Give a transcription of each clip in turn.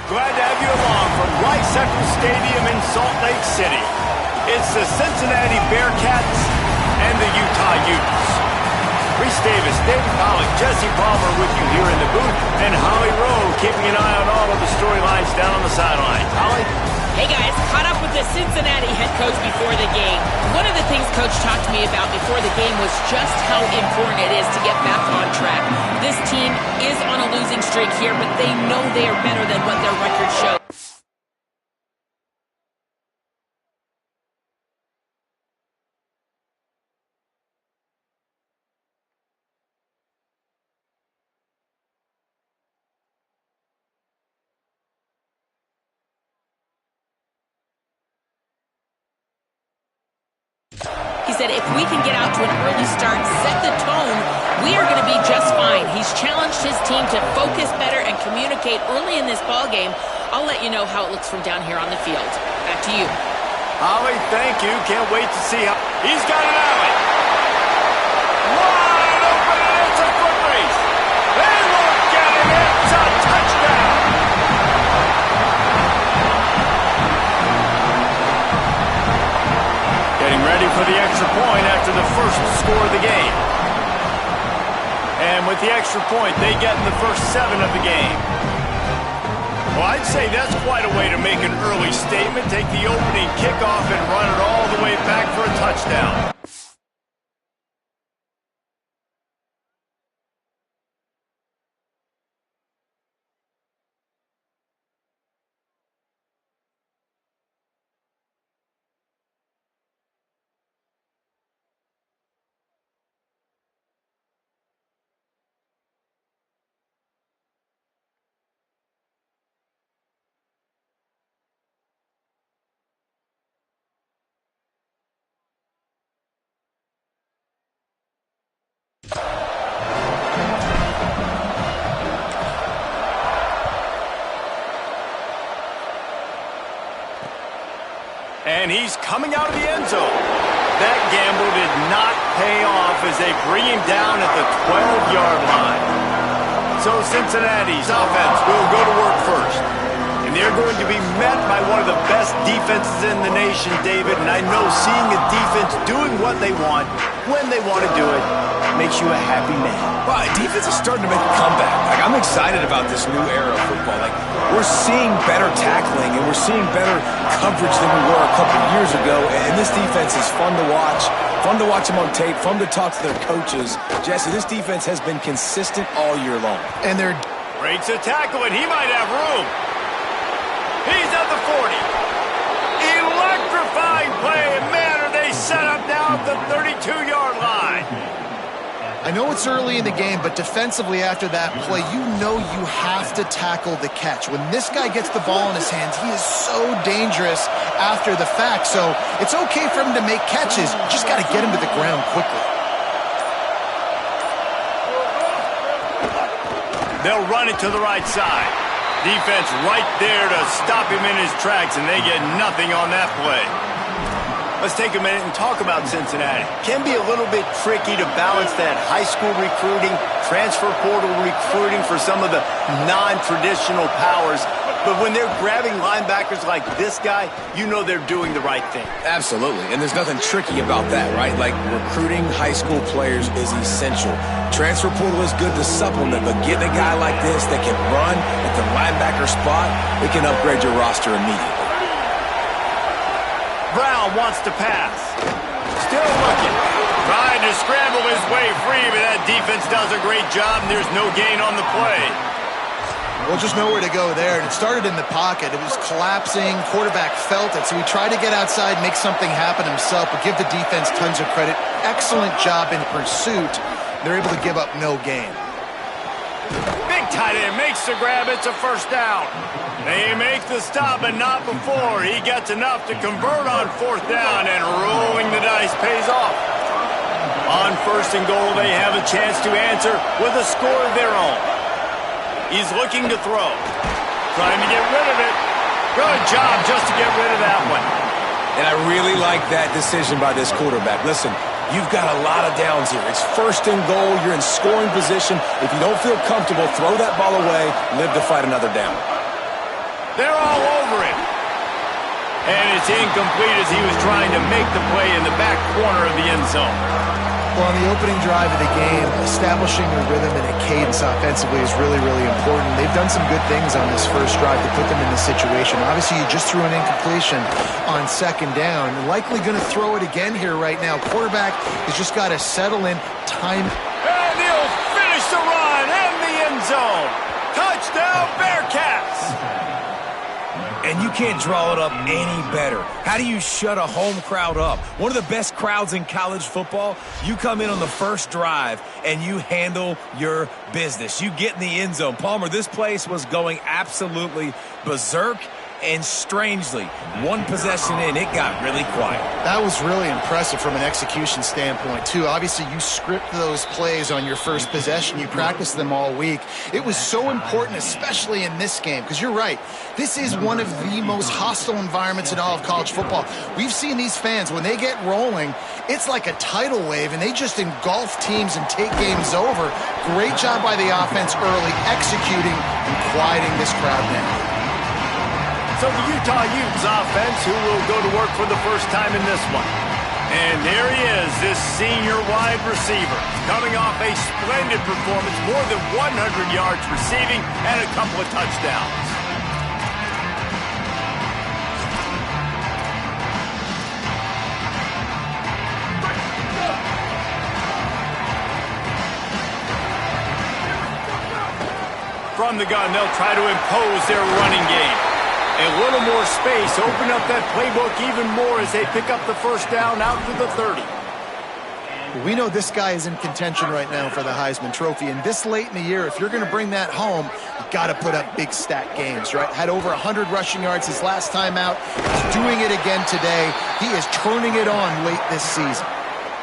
Glad to have you along from Rice Eccles Stadium in Salt Lake City. It's the Cincinnati Bearcats and the Utah Utes. Reese Davis, David Pollock, Jesse Palmer with you here in the booth, and Holly Rowe keeping an eye on all of the storylines down on the sidelines. Holly? Hey guys, caught up with the Cincinnati head coach before the game. One of the things Coach talked to me about before the game was just how important it is to get back on track. This team is on a losing streak here, but they know they are better than what their record shows. He said if we can get out to an early start, set the tone, we are going to be just fine. He's challenged his team to focus better and communicate early in this ball game. I'll let you know how it looks from down here on the field. Back to you. Holly, thank you. Can't wait to see how... He's got an alley. Wide open, and it's a foot race. They look at it. It's a touchdown. Getting ready for the extra point after the first score of the game. And with the extra point, they get in the first 7 of the game. Well, I'd say that's quite a way to make an early statement. Take the opening kickoff and run it all the way back for a touchdown. And he's coming out of the end zone. That gamble did not pay off as they bring him down at the 12-yard line. So Cincinnati's offense will go to work first. And they're going to be met by one of the best defenses in the nation, David. And I know seeing a defense doing what they want, when they want to do it, makes you a happy man. Wow, defense is starting to make a comeback. Like, I'm excited about this new era of football. Like, we're seeing better tackling and we're seeing better coverage than we were a couple years ago. And this defense is fun to watch them on tape, fun to talk to their coaches. Jesse, this defense has been consistent all year long. And they're breaks a tackle, and he might have room. He's at the 40. Electrifying play, and man, are they set up now at the 32-yard line. I know it's early in the game, but defensively after that play, you know you have to tackle the catch. When this guy gets the ball in his hands, he is so dangerous after the fact. So it's okay for him to make catches. You just got to get him to the ground quickly. They'll run it to the right side. Defense right there to stop him in his tracks, and they get nothing on that play. Let's take a minute and talk about Cincinnati. Can be a little bit tricky to balance that high school recruiting, transfer portal recruiting for some of the non-traditional powers. But when they're grabbing linebackers like this guy, you know they're doing the right thing. Absolutely, and there's nothing tricky about that, right? Like, recruiting high school players is essential. Transfer portal is good to supplement, but getting a guy like this that can run at the linebacker spot, it can upgrade your roster immediately. Brown wants to pass. Still looking. Trying to scramble his way free, but that defense does a great job, and there's no gain on the play. Well, just nowhere to go there. And it started in the pocket. It was collapsing. Quarterback felt it. So he tried to get outside, make something happen himself, but give the defense tons of credit. Excellent job in pursuit. They're able to give up no gain. Big tight end makes the grab. It's a first down. They make the stop, but not before. He gets enough to convert on fourth down, and rolling the dice pays off. On first and goal, they have a chance to answer with a score of their own. He's looking to throw. Trying to get rid of it. Good job just to get rid of that one. And I really like that decision by this quarterback. Listen, you've got a lot of downs here. It's first and goal. You're in scoring position. If you don't feel comfortable, throw that ball away. Live to fight another down. They're all over him. And it's incomplete as he was trying to make the play in the back corner of the end zone. Well, on the opening drive of the game, establishing a rhythm and a cadence offensively is really, really important. They've done some good things on this first drive to put them in this situation. Obviously, you just threw an incompletion on second down. Likely going to throw it again here right now. Quarterback has just got to settle in time. And he'll finish the run in the end zone. Touchdown, Bearcats! And you can't draw it up any better. How do you shut a home crowd up? One of the best crowds in college football. You come in on the first drive and you handle your business. You get in the end zone. Palmer, this place was going absolutely berserk. And strangely, one possession in, it got really quiet. That was really impressive from an execution standpoint, too. Obviously, you script those plays on your first possession. You practice them all week. It was so important, especially in this game, because you're right. This is one of the most hostile environments in all of college football. We've seen these fans, when they get rolling, it's like a tidal wave, and they just engulf teams and take games over. Great job by the offense early, executing and quieting this crowd down. So the Utah Utes offense, who will go to work for the first time in this one. And there he is, this senior wide receiver, coming off a splendid performance, more than 100 yards receiving and a couple of touchdowns. From the gun, they'll try to impose their running game. A little more space, open up that playbook even more as they pick up the first down out to the 30. We know this guy is in contention right now for the Heisman Trophy, and this late in the year, if you're going to bring that home, you got to put up big stat games, right? Had over 100 rushing yards his last time out. He's doing it again today. He is turning it on late this season.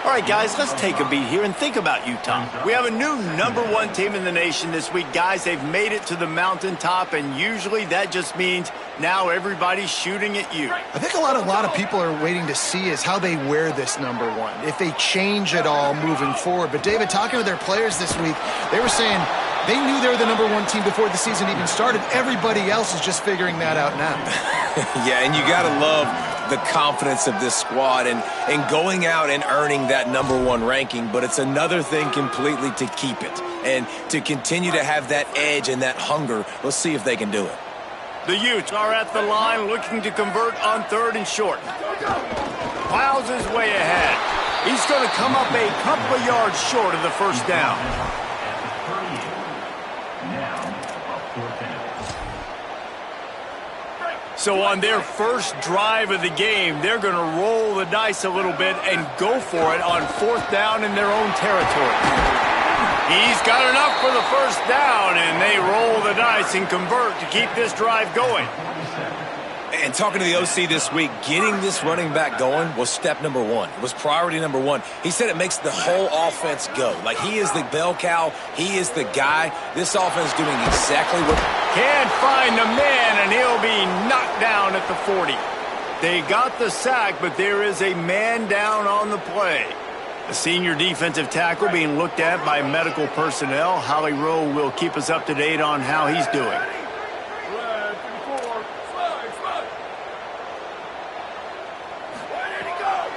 All right, guys, let's take a beat here and think about Utah. We have a new #1 team in the nation this week. Guys, they've made it to the mountaintop, and usually that just means now everybody's shooting at you. I think a lot of people are waiting to see is how they wear this #1, if they change it all moving forward. But, David, talking to their players this week, they were saying they knew they were the #1 team before the season even started. Everybody else is just figuring that out now. Yeah, and you got to love the confidence of this squad and going out and earning that #1 ranking, but it's another thing completely to keep it and to continue to have that edge and that hunger. Let's see if they can do it. The Utes are at the line looking to convert on 3rd and short. Plows his way ahead. He's going to come up a couple of yards short of the first down. So on their first drive of the game, they're going to roll the dice a little bit and go for it on 4th down in their own territory. He's got enough for the first down, and they roll the dice and convert to keep this drive going. And talking to the OC this week, getting this running back going was step #1. It was priority #1. He said it makes the whole offense go. Like, he is the bell cow. He is the guy. This offense is doing exactly what... Can't find the man, and he'll be knocked down at the 40. They got the sack, but there is a man down on the play. The senior defensive tackle being looked at by medical personnel. Holly Rowe will keep us up to date on how he's doing.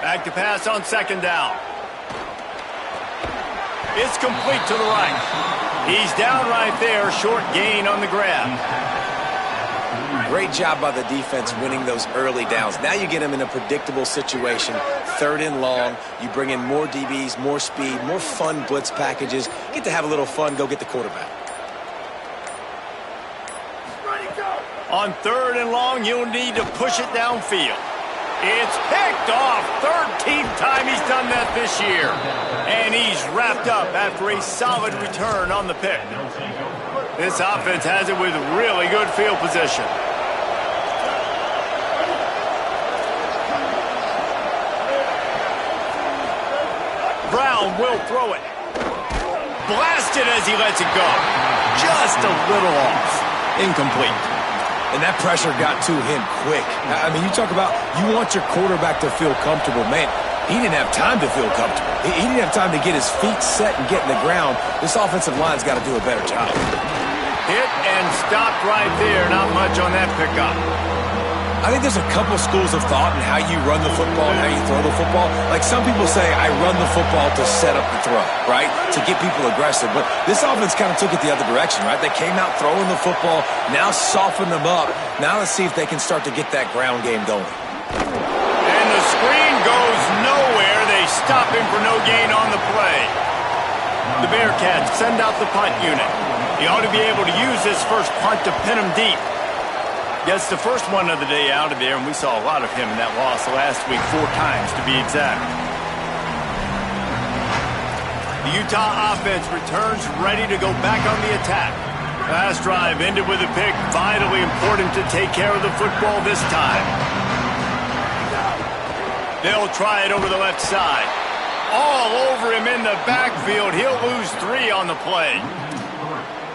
Back to pass on 2nd down. It's complete to the right. He's down right there, short gain on the grab. Great job by the defense winning those early downs. Now you get them in a predictable situation. 3rd and long. You bring in more DBs, more speed, more fun blitz packages. Get to have a little fun, go get the quarterback. On 3rd and long, you'll need to push it downfield. It's picked off. 13th time he's done that this year. And he's wrapped up after a solid return on the pick. This offense has it with really good field position. Brown will throw it. Blasted as he lets it go. Just a little off. Incomplete. And that pressure got to him quick. I mean, you talk about you want your quarterback to feel comfortable. Man, he didn't have time to feel comfortable. He didn't have time to get his feet set and get in the ground. This offensive line's got to do a better job. Hit and stopped right there. Not much on that pickup. I think there's a couple schools of thought in how you run the football and how you throw the football. Like some people say, I run the football to set up the throw, right? To get people aggressive. But this offense kind of took it the other direction, right? They came out throwing the football, now soften them up. Now let's see if they can start to get that ground game going. And the screen goes nowhere. They stop him for no gain on the play. The Bearcats send out the punt unit. He ought to be able to use this first punt to pin him deep. Gets the first one of the day out of there, and we saw a lot of him in that loss last week, 4 times to be exact. The Utah offense returns ready to go back on the attack. Last drive ended with a pick. Vitally important to take care of the football this time. They'll try it over the left side. All over him in the backfield. He'll lose 3 on the play.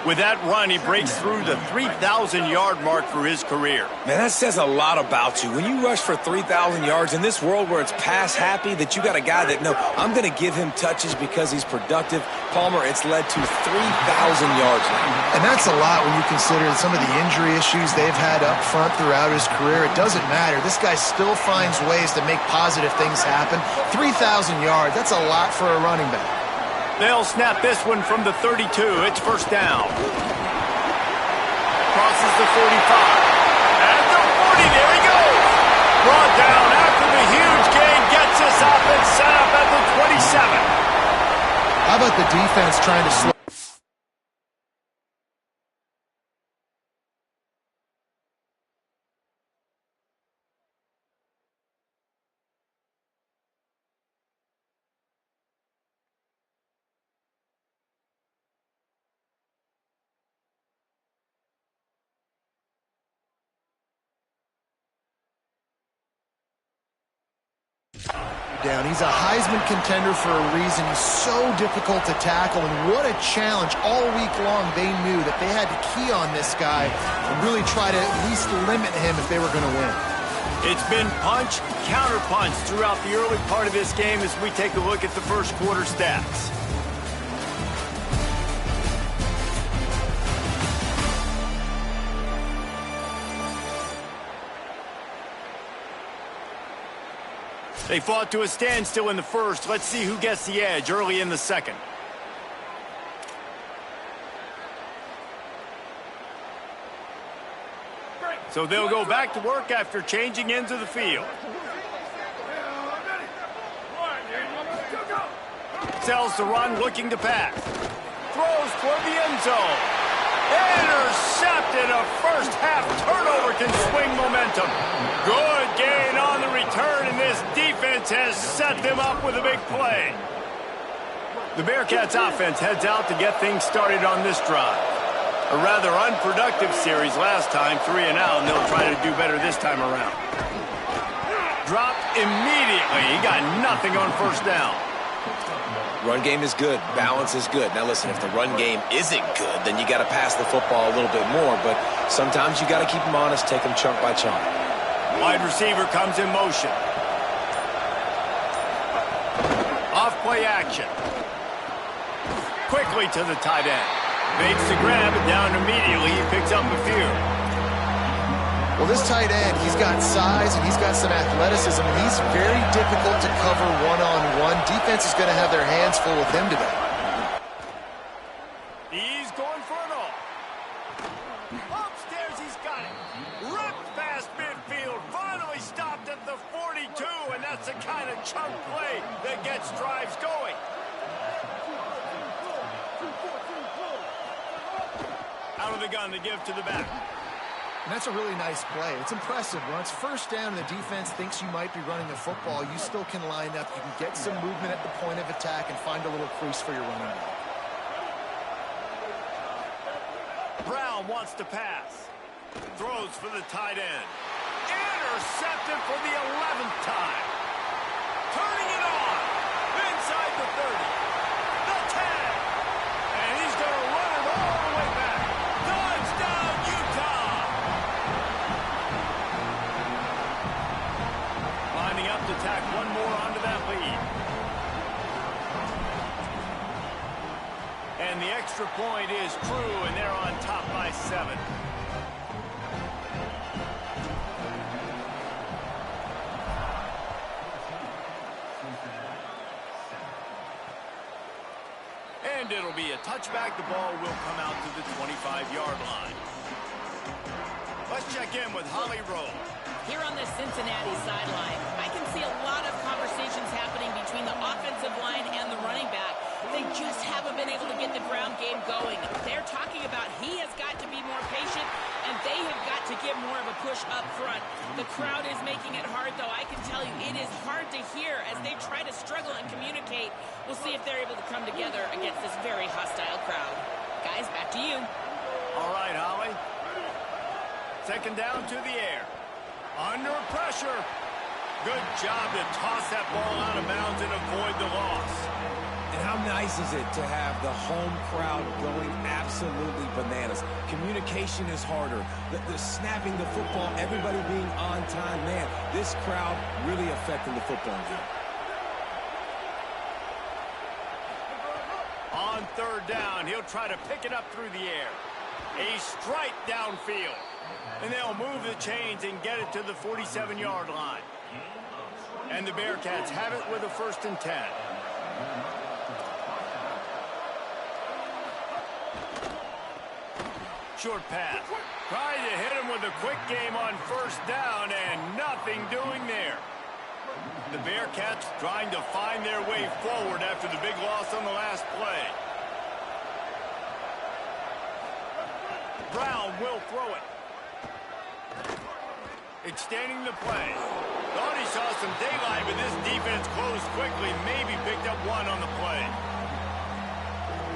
With that run, he breaks through the 3,000-yard mark for his career. Man, that says a lot about you. When you rush for 3,000 yards in this world where it's pass happy, that you got a guy that, no, I'm going to give him touches because he's productive. Palmer, it's led to 3,000 yards now. And that's a lot when you consider some of the injury issues they've had up front throughout his career. It doesn't matter. This guy still finds ways to make positive things happen. 3,000 yards, that's a lot for a running back. They'll snap this one from the 32. It's first down. Crosses the 45. At the 40, there he goes. Brought down after the huge gain. Gets this offense set up at the 27. How about the defense trying to slow? Down. He's a Heisman contender for a reason. He's so difficult to tackle, and what a challenge all week long. They knew that they had to key on this guy and really try to at least limit him if they were going to win. It's been punch, counter punch throughout the early part of this game as we take a look at the first quarter stats. They fought to a standstill in the first. Let's see who gets the edge early in the second. So they'll go back to work after changing into the field. Sells the run, looking to pass. Throws toward the end zone. Intercepted. A first half turnover can swing momentum. Good gain on the return, and this defense has set them up with a big play. The Bearcats offense heads out to get things started on this drive. A rather unproductive series last time, 3 and out, and they'll try to do better this time around. Dropped immediately. He got nothing on first down. Run game is good. Balance is good. Now, listen, if the run game isn't good, then you got to pass the football a little bit more. But sometimes you got to keep them honest, take them chunk by chunk. Wide receiver comes in motion. Off play action. Quickly to the tight end. Makes the grab and down immediately. He picks up a few. Well, this tight end, he's got size and he's got some athleticism, and he's very difficult to cover one-on-one. Defense is going to have their hands full with him today. He's going for it all. Upstairs, he's got it. Ripped past midfield. Finally stopped at the 42, and that's the kind of chunk play that gets drives going. Out of the gun to give to the back. And that's a really nice play. It's impressive. When it's first down and the defense thinks you might be running the football, you still can line up. You can get some movement at the point of attack and find a little crease for your running back. Brown wants to pass. Throws for the tight end. Intercepted for the 11th time. Turning it on. Inside the 30. The 10. And he's going to run it all the way back. Touchdown, Utah. Lining up to tack one more onto that lead. And the extra point is true, and they're on top by 7. And it'll be a touchback. The ball will come out to the 25-yard line. Let's check in with Holly Rowe. Here on the Cincinnati sideline, I can see a lot of conversations happening between the offensive line and the running back. They just haven't been able to get the ground game going. They're talking about he has got to be more patient, and they have got to get more of a push up front. The crowd is making it hard, though. I can tell you it is hard to hear as they try to struggle and communicate. We'll see if they're able to come together against this very hostile crowd. Guys, back to you. All right, Holly. Second down to the air. Under pressure. Good job to toss that ball out of bounds and avoid the loss. And how nice is it to have the home crowd going absolutely bananas? Communication is harder. The snapping the football, everybody being on time. Man, this crowd really affecting the football game. On third down, he'll try to pick it up through the air. A strike downfield. And they'll move the chains and get it to the 47-yard line. And the Bearcats have it with a 1st and 10. Short pass. Trying to hit him with a quick game on 1st down, and nothing doing there. The Bearcats trying to find their way forward after the big loss on the last play. Brown will throw it. Extending the play. Thought he saw some daylight, but this defense closed quickly. Maybe picked up 1 on the play.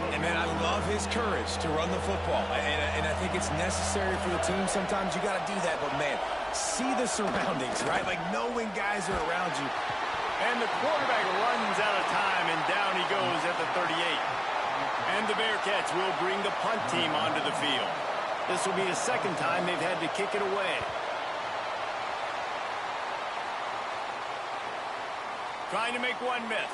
And, man, I love his courage to run the football. And I think it's necessary for the team. Sometimes you got to do that. But, man, see the surroundings, right? Like, know when guys are around you. And the quarterback runs out of time, and down he goes at the 38. And the Bearcats will bring the punt team onto the field. This will be the second time they've had to kick it away. Trying to make one miss.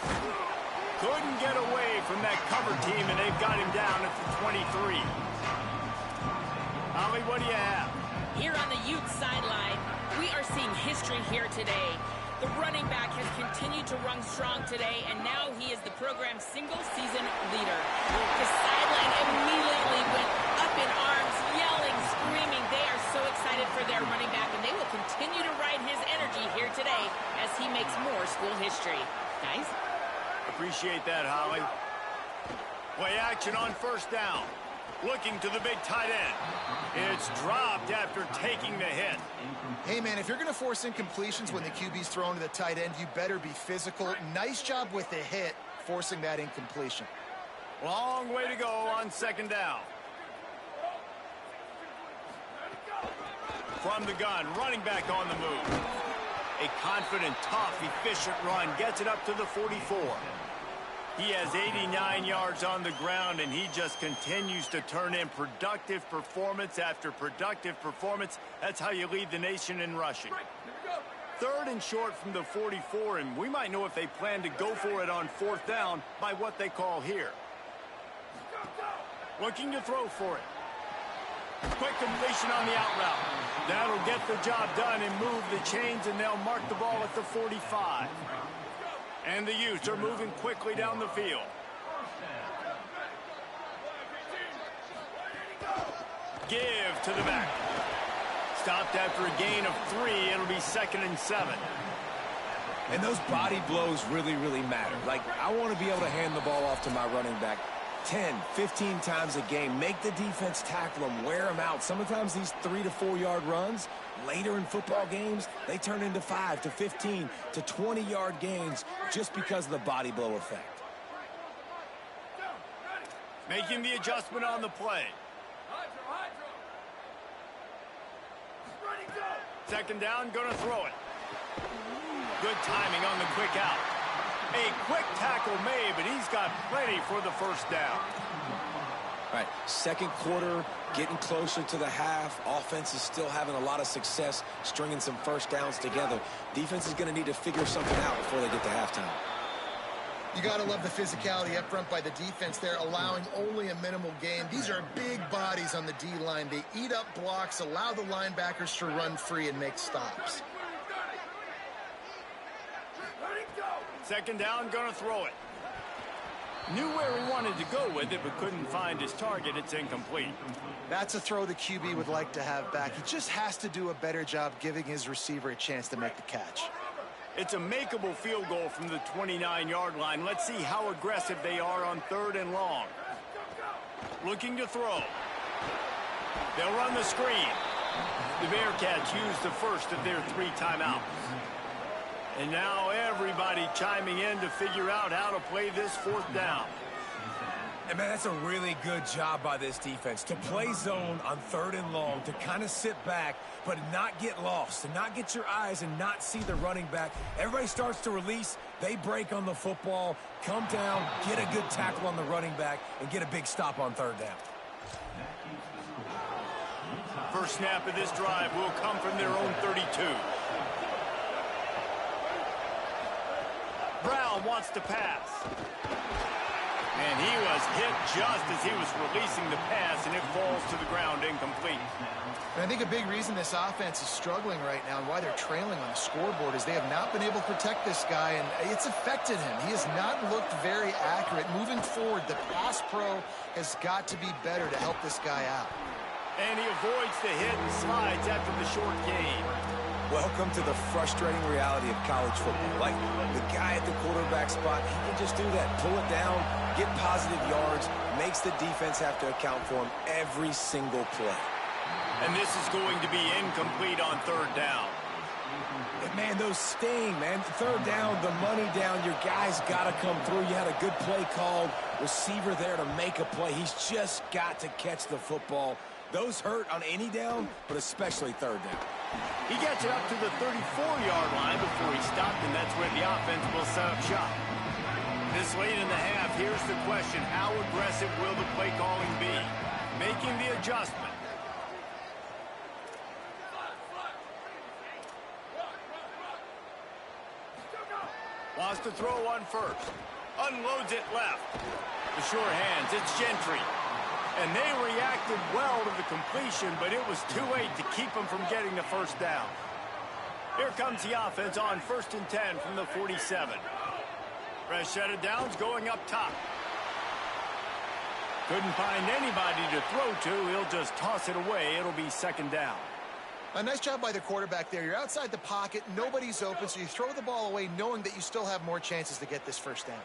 Couldn't get away from that cover team, and they've got him down at the 23. Holly, what do you have? Here on the Ute sideline, we are seeing history here today. The running back has continued to run strong today, and now he is the program's single-season leader. The sideline immediately went up in arms, yelling, screaming. They are so excited for their running back, and they will continue to ride his energy here today as he makes more school history. Guys? Appreciate that, Holly. Play action on 1st down. Looking to the big tight end. It's dropped after taking the hit. Hey, man, if you're going to force incompletions when the QB's thrown to the tight end, you better be physical. Nice job with the hit, forcing that incompletion. Long way to go on 2nd down. From the gun, running back on the move. A confident, tough, efficient run gets it up to the 44. He has 89 yards on the ground, and he just continues to turn in productive performance after productive performance. That's how you lead the nation in rushing. 3rd and short from the 44, and we might know if they plan to go for it on 4th down by what they call here. Looking to throw for it. Quick completion on the out route. That'll get the job done and move the chains, and they'll mark the ball at the 45. And the Utes are moving quickly down the field. Give to the back. Stopped after a gain of 3. It'll be 2nd and 7. And those body blows really, really matter. Like, I want to be able to hand the ball off to my running back 10, 15 times a game. Make the defense tackle them, wear them out. Sometimes these 3 to 4 yard runs, later in football games, they turn into 5 to 15 to 20 yard gains just because of the body blow effect. Making the adjustment on the play. 2nd down, gonna throw it. Good timing on the quick out. A quick tackle made, but he's got plenty for the 1st down. All right, 2nd quarter, getting closer to the half. Offense is still having a lot of success stringing some 1st downs together. Defense is going to need to figure something out before they get to halftime. You got to love the physicality up front by the defense there, allowing only a minimal gain. These are big bodies on the D-line. They eat up blocks, allow the linebackers to run free and make stops. Second down, gonna throw it. Knew where he wanted to go with it, but couldn't find his target. It's incomplete. That's a throw the QB would like to have back. He just has to do a better job giving his receiver a chance to make the catch. It's a makeable field goal from the 29-yard line. Let's see how aggressive they are on 3rd and long. Looking to throw. They'll run the screen. The Bearcats use the first of their 3 timeouts. And now everybody chiming in to figure out how to play this 4th down. And, man, that's a really good job by this defense to play zone on 3rd and long, to kind of sit back but not get lost, to not get your eyes and not see the running back. Everybody starts to release. They break on the football, come down, get a good tackle on the running back, and get a big stop on 3rd down. First snap of this drive will come from their own 32. Brown wants to pass. And he was hit just as he was releasing the pass, and it falls to the ground incomplete. And I think a big reason this offense is struggling right now and why they're trailing on the scoreboard is they have not been able to protect this guy, and it's affected him. He has not looked very accurate. Moving forward, the pass pro has got to be better to help this guy out. And he avoids the hit and slides after the short gain. Welcome to the frustrating reality of college football. Like, the guy at the quarterback spot, he can just do that. Pull it down, get positive yards, makes the defense have to account for him every single play. And this is going to be incomplete on 3rd down. And man, those sting, man. 3rd down, the money down, your guy's got to come through. You had a good play called, receiver there to make a play. He's just got to catch the football. Those hurt on any down, but especially 3rd down. He gets it up to the 34-yard line before he stopped, and that's where the offense will set up shop. This late in the half, here's the question: how aggressive will the play calling be? Making the adjustment. Wants to throw on first. Unloads it left. The sure hands, it's Gentry. And they reacted well to the completion, but it was too late to keep them from getting the 1st down. Here comes the offense on 1st and 10 from the 47. Fresh set of downs going up top. Couldn't find anybody to throw to. He'll just toss it away. It'll be 2nd down. A nice job by the quarterback there. You're outside the pocket, nobody's open, so you throw the ball away knowing that you still have more chances to get this 1st down.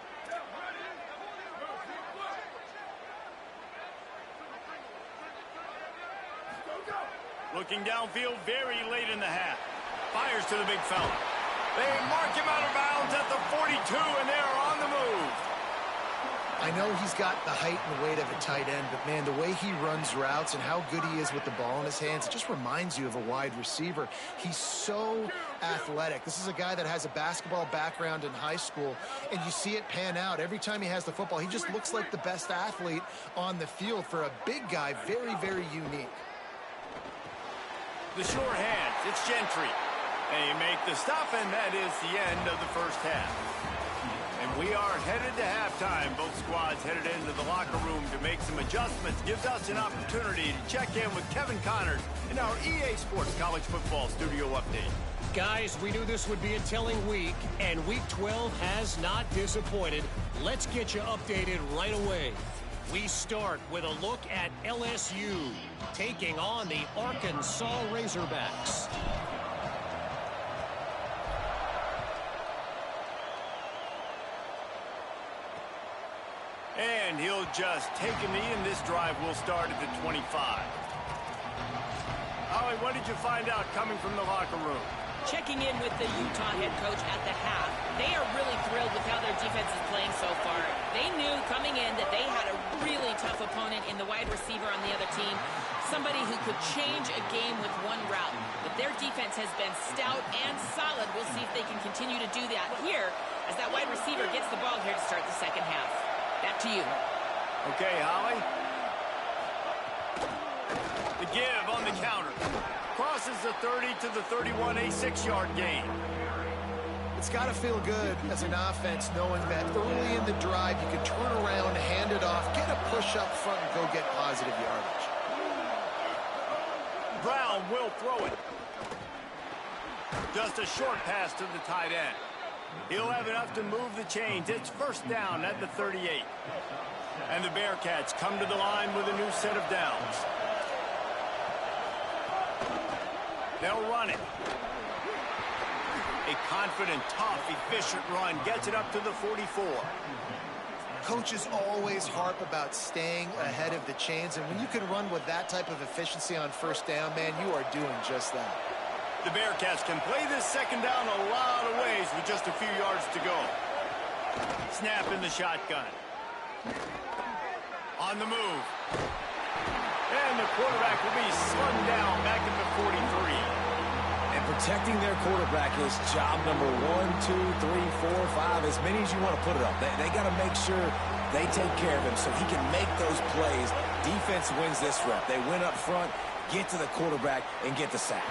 Looking downfield very late in the half. Fires to the big fella. They mark him out of bounds at the 42, and they are on the move. I know he's got the height and weight of a tight end, but, man, the way he runs routes and how good he is with the ball in his hands, it just reminds you of a wide receiver. He's so athletic. This is a guy that has a basketball background in high school, and you see it pan out. Every time he has the football, he just looks like the best athlete on the field. For a big guy, very, very unique. The sure hands, it's Gentry. They make the stop, and that is the end of the 1st half. And we are headed to halftime. Both squads headed into the locker room to make some adjustments. Gives us an opportunity to check in with Kevin Connors in our EA Sports College Football Studio Update. Guys, we knew this would be a telling week, and Week 12 has not disappointed. Let's get you updated right away. We start with a look at LSU taking on the Arkansas Razorbacks. And he'll just take a knee, and this drive will start at the 25. Holly, what did you find out coming from the locker room? Checking in with the Utah head coach at the half, they are really thrilled with how their defense is playing so far. They knew coming in that they had a really tough opponent in the wide receiver on the other team, somebody who could change a game with one route. But their defense has been stout and solid. We'll see if they can continue to do that here as that wide receiver gets the ball here to start the 2nd half. Back to you. Okay, Holly. The give on the counter. Crosses the 30 to the 31, a 6-yard gain. It's got to feel good as an offense knowing that early in the drive you can turn around, hand it off, get a push up front, and go get positive yardage. Brown will throw it. Just a short pass to the tight end. He'll have enough to move the chains. It's first down at the 38. And the Bearcats come to the line with a new set of downs. They'll run it. A confident, tough, efficient run gets it up to the 44. Coaches always harp about staying ahead of the chains, and when you can run with that type of efficiency on first down, man, you are doing just that. The Bearcats can play this second down a lot of ways with just a few yards to go. Snap in the shotgun. On the move. And the quarterback will be slung down back at the 43. And protecting their quarterback is job number 1, 2, 3, 4, 5, as many as you want to put it up. They got to make sure they take care of him so he can make those plays. Defense wins this rep. They win up front, get to the quarterback, and get the sack.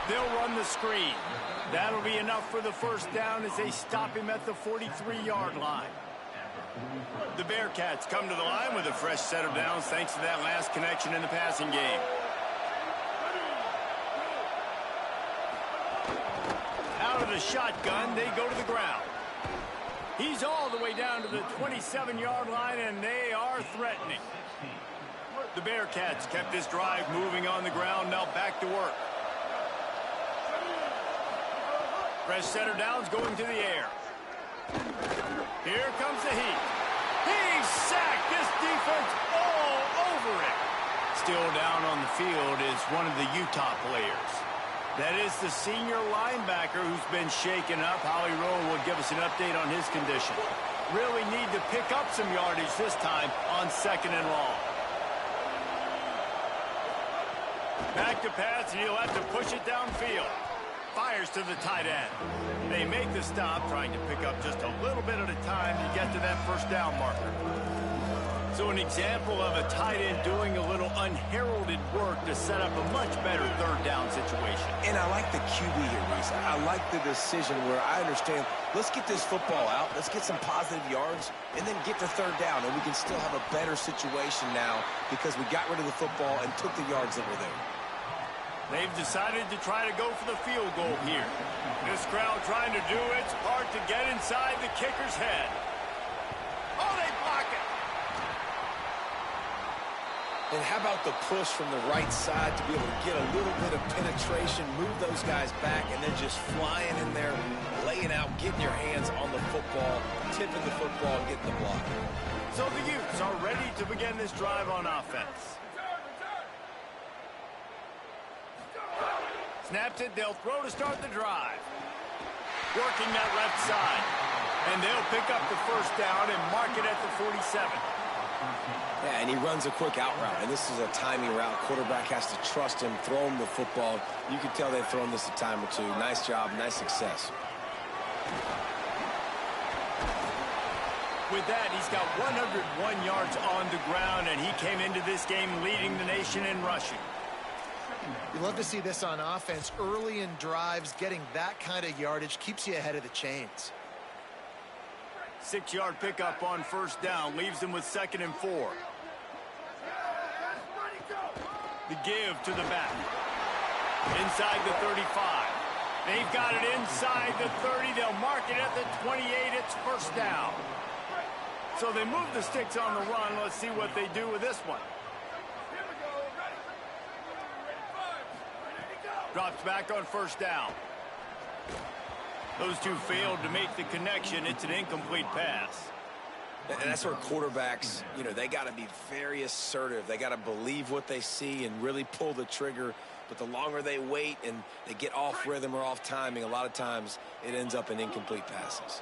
They'll run the screen. That'll be enough for the first down as they stop him at the 43-yard line. The Bearcats come to the line with a fresh set of downs thanks to that last connection in the passing game. Out of the shotgun, they go to the ground. He's all the way down to the 27-yard line, and they are threatening. The Bearcats kept this drive moving on the ground, now back to work. Fresh set of downs going to the air. Here comes the heat. He's sacked. This defense all over it. Still down on the field is one of the Utah players. That is the senior linebacker who's been shaken up. Howie Rowe will give us an update on his condition. Really need to pick up some yardage this time on second and long. Back to pass, and he'll have to push it downfield. Fires to the tight end. They make the stop, trying to pick up just a little bit at a time to get to that first down marker. So an example of a tight end doing a little unheralded work to set up a much better third down situation. And I like the QB here, Reese. I like the decision where I understand, let's get this football out, let's get some positive yards, and then get to third down, and we can still have a better situation now because we got rid of the football and took the yards that were there. They've decided to try to go for the field goal here. This crowd trying to do its part to get inside the kicker's head. Oh, they block it! And how about the push from the right side to be able to get a little bit of penetration, move those guys back, and then just flying in there, laying out, getting your hands on the football, tipping the football, and getting the block. So the Utes are ready to begin this drive on offense. Snaps it, they'll throw to start the drive. Working that left side. And they'll pick up the first down and mark it at the 47. Yeah, and he runs a quick out route, and this is a timing route. Quarterback has to trust him, throw him the football. You can tell they've thrown this a time or two. Nice job, nice success. With that, he's got 101 yards on the ground, and he came into this game leading the nation in rushing. You love to see this on offense. Early in drives, getting that kind of yardage keeps you ahead of the chains. 6-yard pickup on first down leaves them with 2nd and 4. The give to the back. Inside the 35. They've got it inside the 30. They'll mark it at the 28. It's first down. So they move the sticks on the run. Let's see what they do with this one. Drops back on first down. Those two failed to make the connection. It's an incomplete pass. And that's where quarterbacks, they got to be very assertive. They got to believe what they see and really pull the trigger. But the longer they wait and they get off rhythm or off timing, a lot of times it ends up in incomplete passes.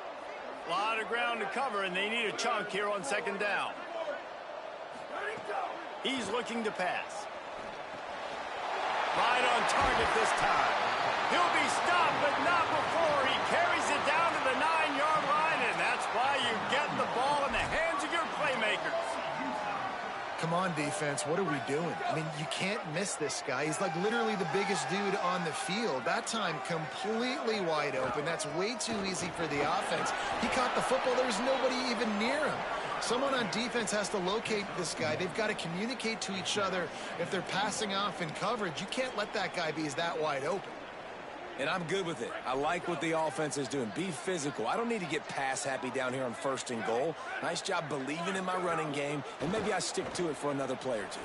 A lot of ground to cover, and they need a chunk here on second down. He's looking to pass. Right on target this time. He'll be stopped, but not before. He carries it down to the 9-yard line, and that's why you get the ball in the hands of your playmakers. Come on, defense. What are we doing? I mean, you can't miss this guy. He's like literally the biggest dude on the field. That time, completely wide open. That's way too easy for the offense. He caught the football. There was nobody even near him. Someone on defense has to locate this guy. They've got to communicate to each other if they're passing off in coverage. You can't let that guy be that wide open. And I'm good with it. I like what the offense is doing. Be physical. I don't need to get pass happy down here on 1st and goal. Nice job believing in my running game, and maybe I stick to it for another play or two.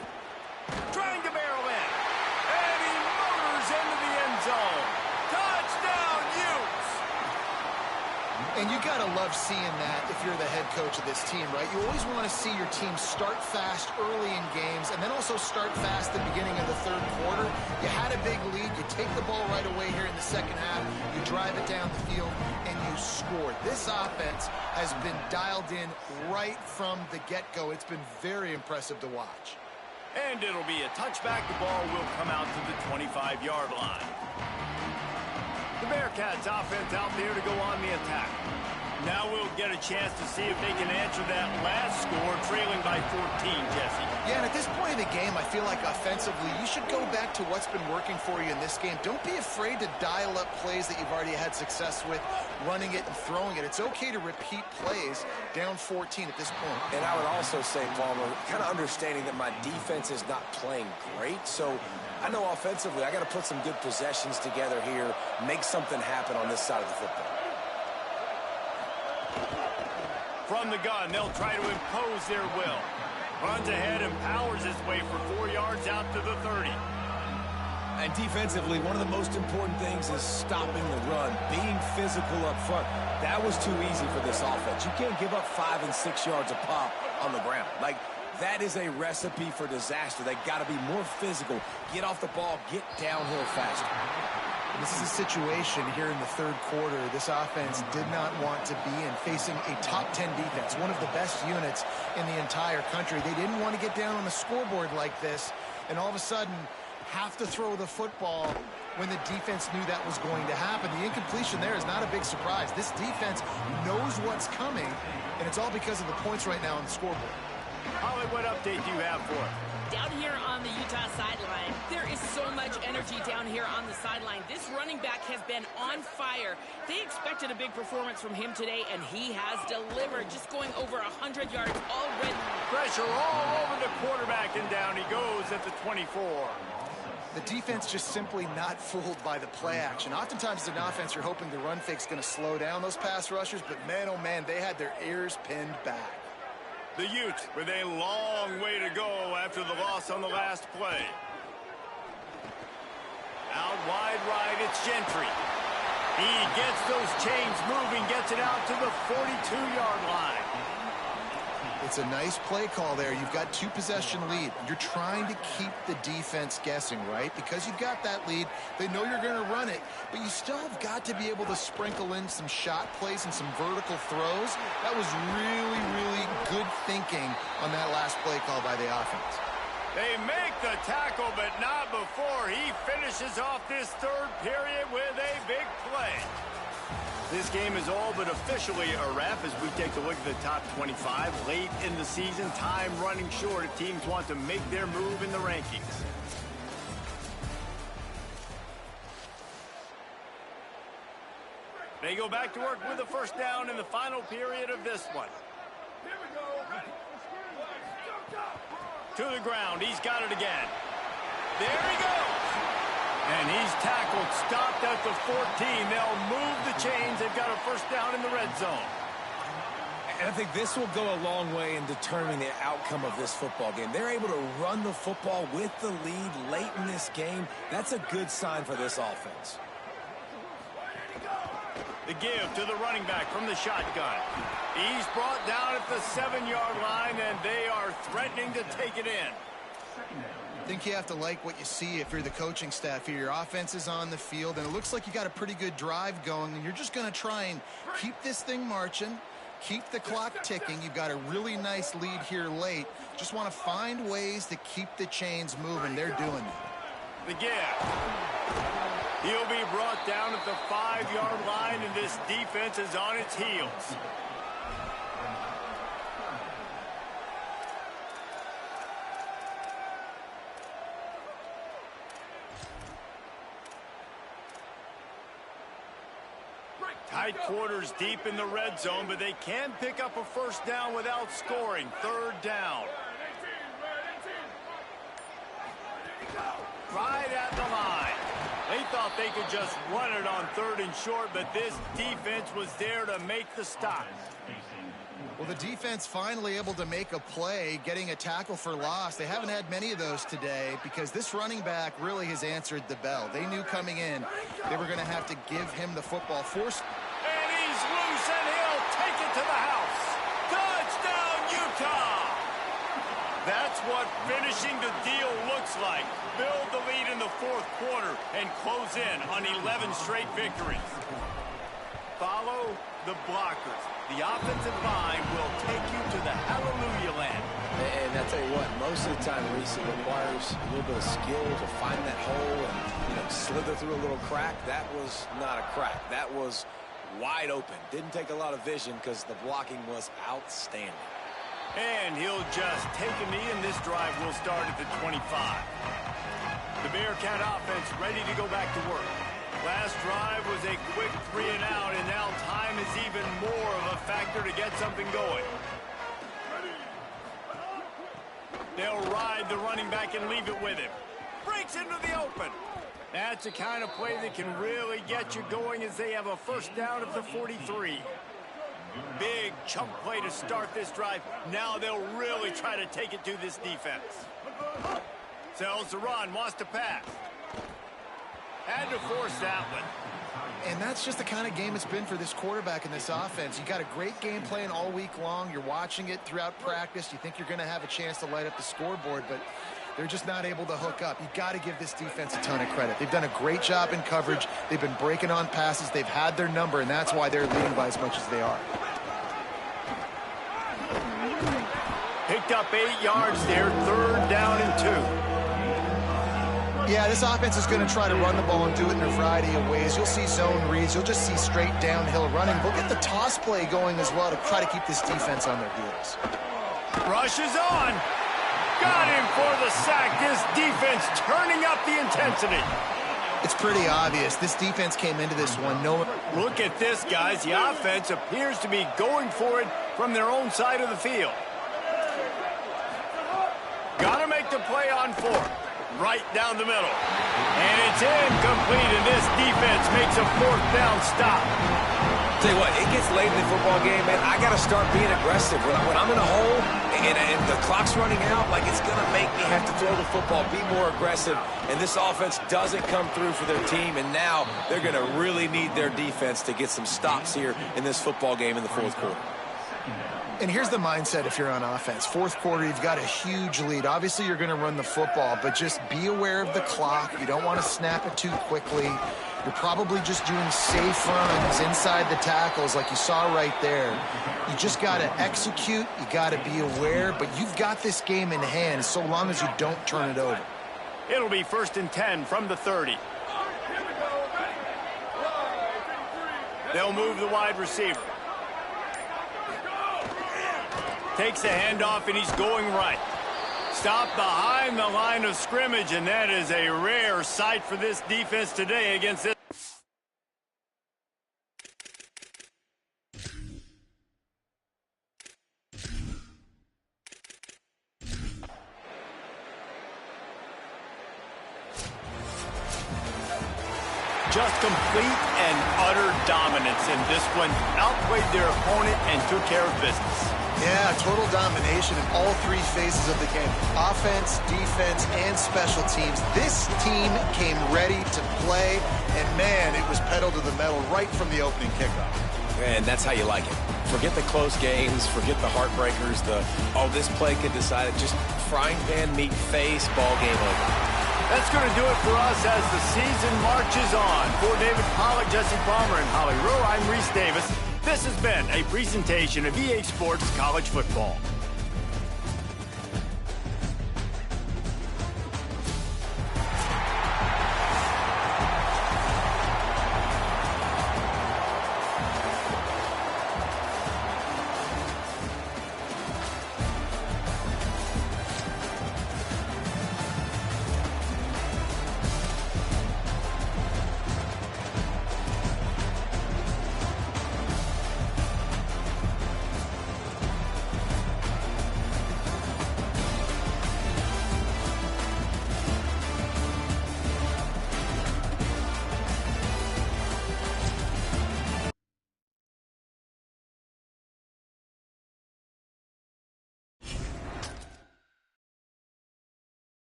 Trying to barrel in. And he motors into the end zone. Touchdown, Utes! And you got to love seeing that if you're the head coach of this team, right? You always want to see your team start fast early in games and then also start fast at the beginning of the 3rd quarter. You had a big lead. You take the ball right away here in the 2nd half. You drive it down the field, and you score. This offense has been dialed in right from the get-go. It's been very impressive to watch. And it'll be a touchback. The ball will come out to the 25-yard line. The Bearcats offense out there to go on the attack. Now we'll get a chance to see if they can answer that last score, trailing by 14, Jesse. Yeah, and at this point in the game, I feel like offensively, you should go back to what's been working for you in this game. Don't be afraid to dial up plays that you've already had success with, running it and throwing it. It's okay to repeat plays down 14 at this point. And I would also say, Palmer, kind of understanding that my defense is not playing great, so I know offensively I got to put some good possessions together here, make something happen on this side of the football. From the gun, they'll try to impose their will. Runs ahead and powers his way for 4 yards out to the 30. And defensively, one of the most important things is stopping the run, being physical up front. That was too easy for this offense. You can't give up 5 and 6 yards a pop on the ground. Like, that is a recipe for disaster. They got to be more physical, get off the ball, get downhill faster. This is a situation here in the 3rd quarter this offense did not want to be in, facing a top 10 defense, one of the best units in the entire country. They didn't want to get down on the scoreboard like this and all of a sudden have to throw the football when the defense knew that was going to happen. The incompletion there is not a big surprise. This defense knows what's coming, and it's all because of the points right now on the scoreboard. Holly, what update do you have for us? Down here on the Utah sideline, there is so much energy down here on the sideline. This running back has been on fire. They expected a big performance from him today, and he has delivered, just going over 100 yards already. Pressure all over the quarterback, and down he goes at the 24. The defense just simply not fooled by the play action. Oftentimes as an offense, you're hoping the run fake's going to slow down those pass rushers, but man, oh man, they had their ears pinned back. The Utes with a long way to go after the loss on the last play. Out wide right, it's Gentry. He gets those chains moving, gets it out to the 42-yard line. It's a nice play call there. You've got 2-possession lead. You're trying to keep the defense guessing, right? Because you've got that lead, they know you're going to run it, but you still have got to be able to sprinkle in some shot plays and some vertical throws. That was really, really good thinking on that last play call by the offense. They make the tackle, but not before he finishes off this 3rd period with a big play. This game is all but officially a wrap as we take a look at the top 25. Late in the season, time running short if teams want to make their move in the rankings. They go back to work with a first down in the final period of this one. Here we go. To the ground. He's got it again. There he goes. And he's tackled, stopped at the 14. They'll move the chains. They've got a first down in the red zone. And I think this will go a long way in determining the outcome of this football game. They're able to run the football with the lead late in this game. That's a good sign for this offense. The give to the running back from the shotgun. He's brought down at the 7-yard line, and they are threatening to take it in. I think you have to like what you see if you're the coaching staff here. Your offense is on the field, and it looks like you got a pretty good drive going, and you're just going to try and keep this thing marching, keep the clock ticking. You've got a really nice lead here late. Just want to find ways to keep the chains moving. They're doing it. The give. He'll be brought down at the 5-yard line, and this defense is on its heels. Tight quarters deep in the red zone, but they can pick up a first down without scoring. Third down. Right at the line. They thought they could just run it on 3rd and short, but this defense was there to make the stop. Well, the defense finally able to make a play, getting a tackle for loss. They haven't had many of those today because this running back really has answered the bell. They knew coming in they were going to have to give him the football. And he's loose, and he'll take it to the house. Touchdown, Utah! That's what finishing the deal looks like. Build the lead in the 4th quarter and close in on 11 straight victories. Follow the blockers. The offensive line will take you to the hallelujah land. And I tell you what, most of the time, Reese, it requires a little bit of skill to find that hole and, slither through a little crack. That was not a crack. That was wide open. Didn't take a lot of vision because the blocking was outstanding. And he'll just take a knee, and this drive will start at the 25. The Bearcat offense ready to go back to work. Last drive was a quick 3 and out, and now time is even more of a factor to get something going. They'll ride the running back and leave it with him. Breaks into the open. That's the kind of play that can really get you going as they have a first down at the 43. Big chunk play to start this drive. Now they'll really try to take it to this defense. Sells the run, wants to pass. Had to force that one. And that's just the kind of game it's been for this quarterback in this offense. You got a great game plan all week long. You're watching it throughout practice. You think you're going to have a chance to light up the scoreboard, but they're just not able to hook up. You got to give this defense a ton of credit. They've done a great job in coverage. They've been breaking on passes. They've had their number, and that's why they're leading by as much as they are. Picked up 8 yards there, 3rd down and 2. Yeah, this offense is going to try to run the ball and do it in a variety of ways. You'll see zone reads. You'll just see straight downhill running. We'll get the toss play going as well to try to keep this defense on their heels. Rush is on. Got him for the sack. This defense turning up the intensity. It's pretty obvious. This defense came into this one knowing... Look at this, guys. The offense appears to be going for it from their own side of the field. Got to make the play on 4th. Right down the middle. And it's incomplete, and this defense makes a 4th down stop. Tell you what, it gets late in the football game, man. I got to start being aggressive. When I'm in a hole and the clock's running out, it's going to make me have to throw the football, be more aggressive. And this offense doesn't come through for their team, and now they're going to really need their defense to get some stops here in this football game in the 4th quarter. And here's the mindset if you're on offense. 4th quarter, you've got a huge lead. Obviously, you're going to run the football, but just be aware of the clock. You don't want to snap it too quickly. You're probably just doing safe runs inside the tackles like you saw right there. You just got to execute. You got to be aware, but you've got this game in hand so long as you don't turn it over. It'll be 1st and 10 from the 30. They'll move the wide receiver. Takes a handoff, and he's going right. Stop behind the line of scrimmage, and that is a rare sight for this defense today against this. Just complete and utter dominance in this one. Outplayed their opponent and took care of business. Yeah, total domination in all 3 phases of the game. Offense, defense, and special teams. This team came ready to play, and man, it was pedal to the metal right from the opening kickoff. And that's how you like it. Forget the close games, forget the heartbreakers, this play could decide it. Just frying pan, meat face, ball game over. That's going to do it for us as the season marches on. For David Pollack, Jesse Palmer, and Holly Rowe, I'm Reese Davis. This has been a presentation of EA Sports College Football.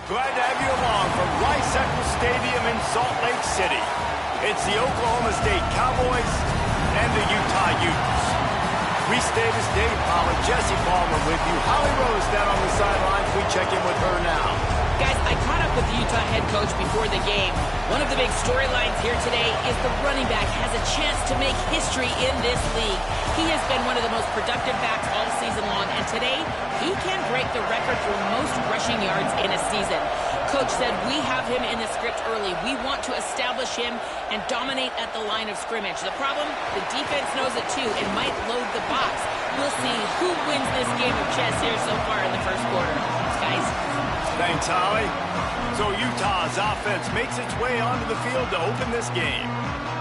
Glad to have you along from Rice-Eccles Stadium in Salt Lake City. It's the Oklahoma State Cowboys and the Utah Utes. Reese Davis, Dave Pollard, Jesse Palmer with you. Holly Rose down on the sidelines. We check in with her now. Guys, I caught up with the Utah head coach before the game. One of the big storylines here today is the running back has a chance to make history in this league. He has been one of the most productive backs all season long, and today he can break the record for most rushing yards in a season. Coach said, we have him in the script early. We want to establish him and dominate at the line of scrimmage. The problem, the defense knows it too and might load the box. We'll see who wins this game of chess here so far in the first quarter. Guys. Thanks, Holly. So Utah's offense makes its way onto the field to open this game.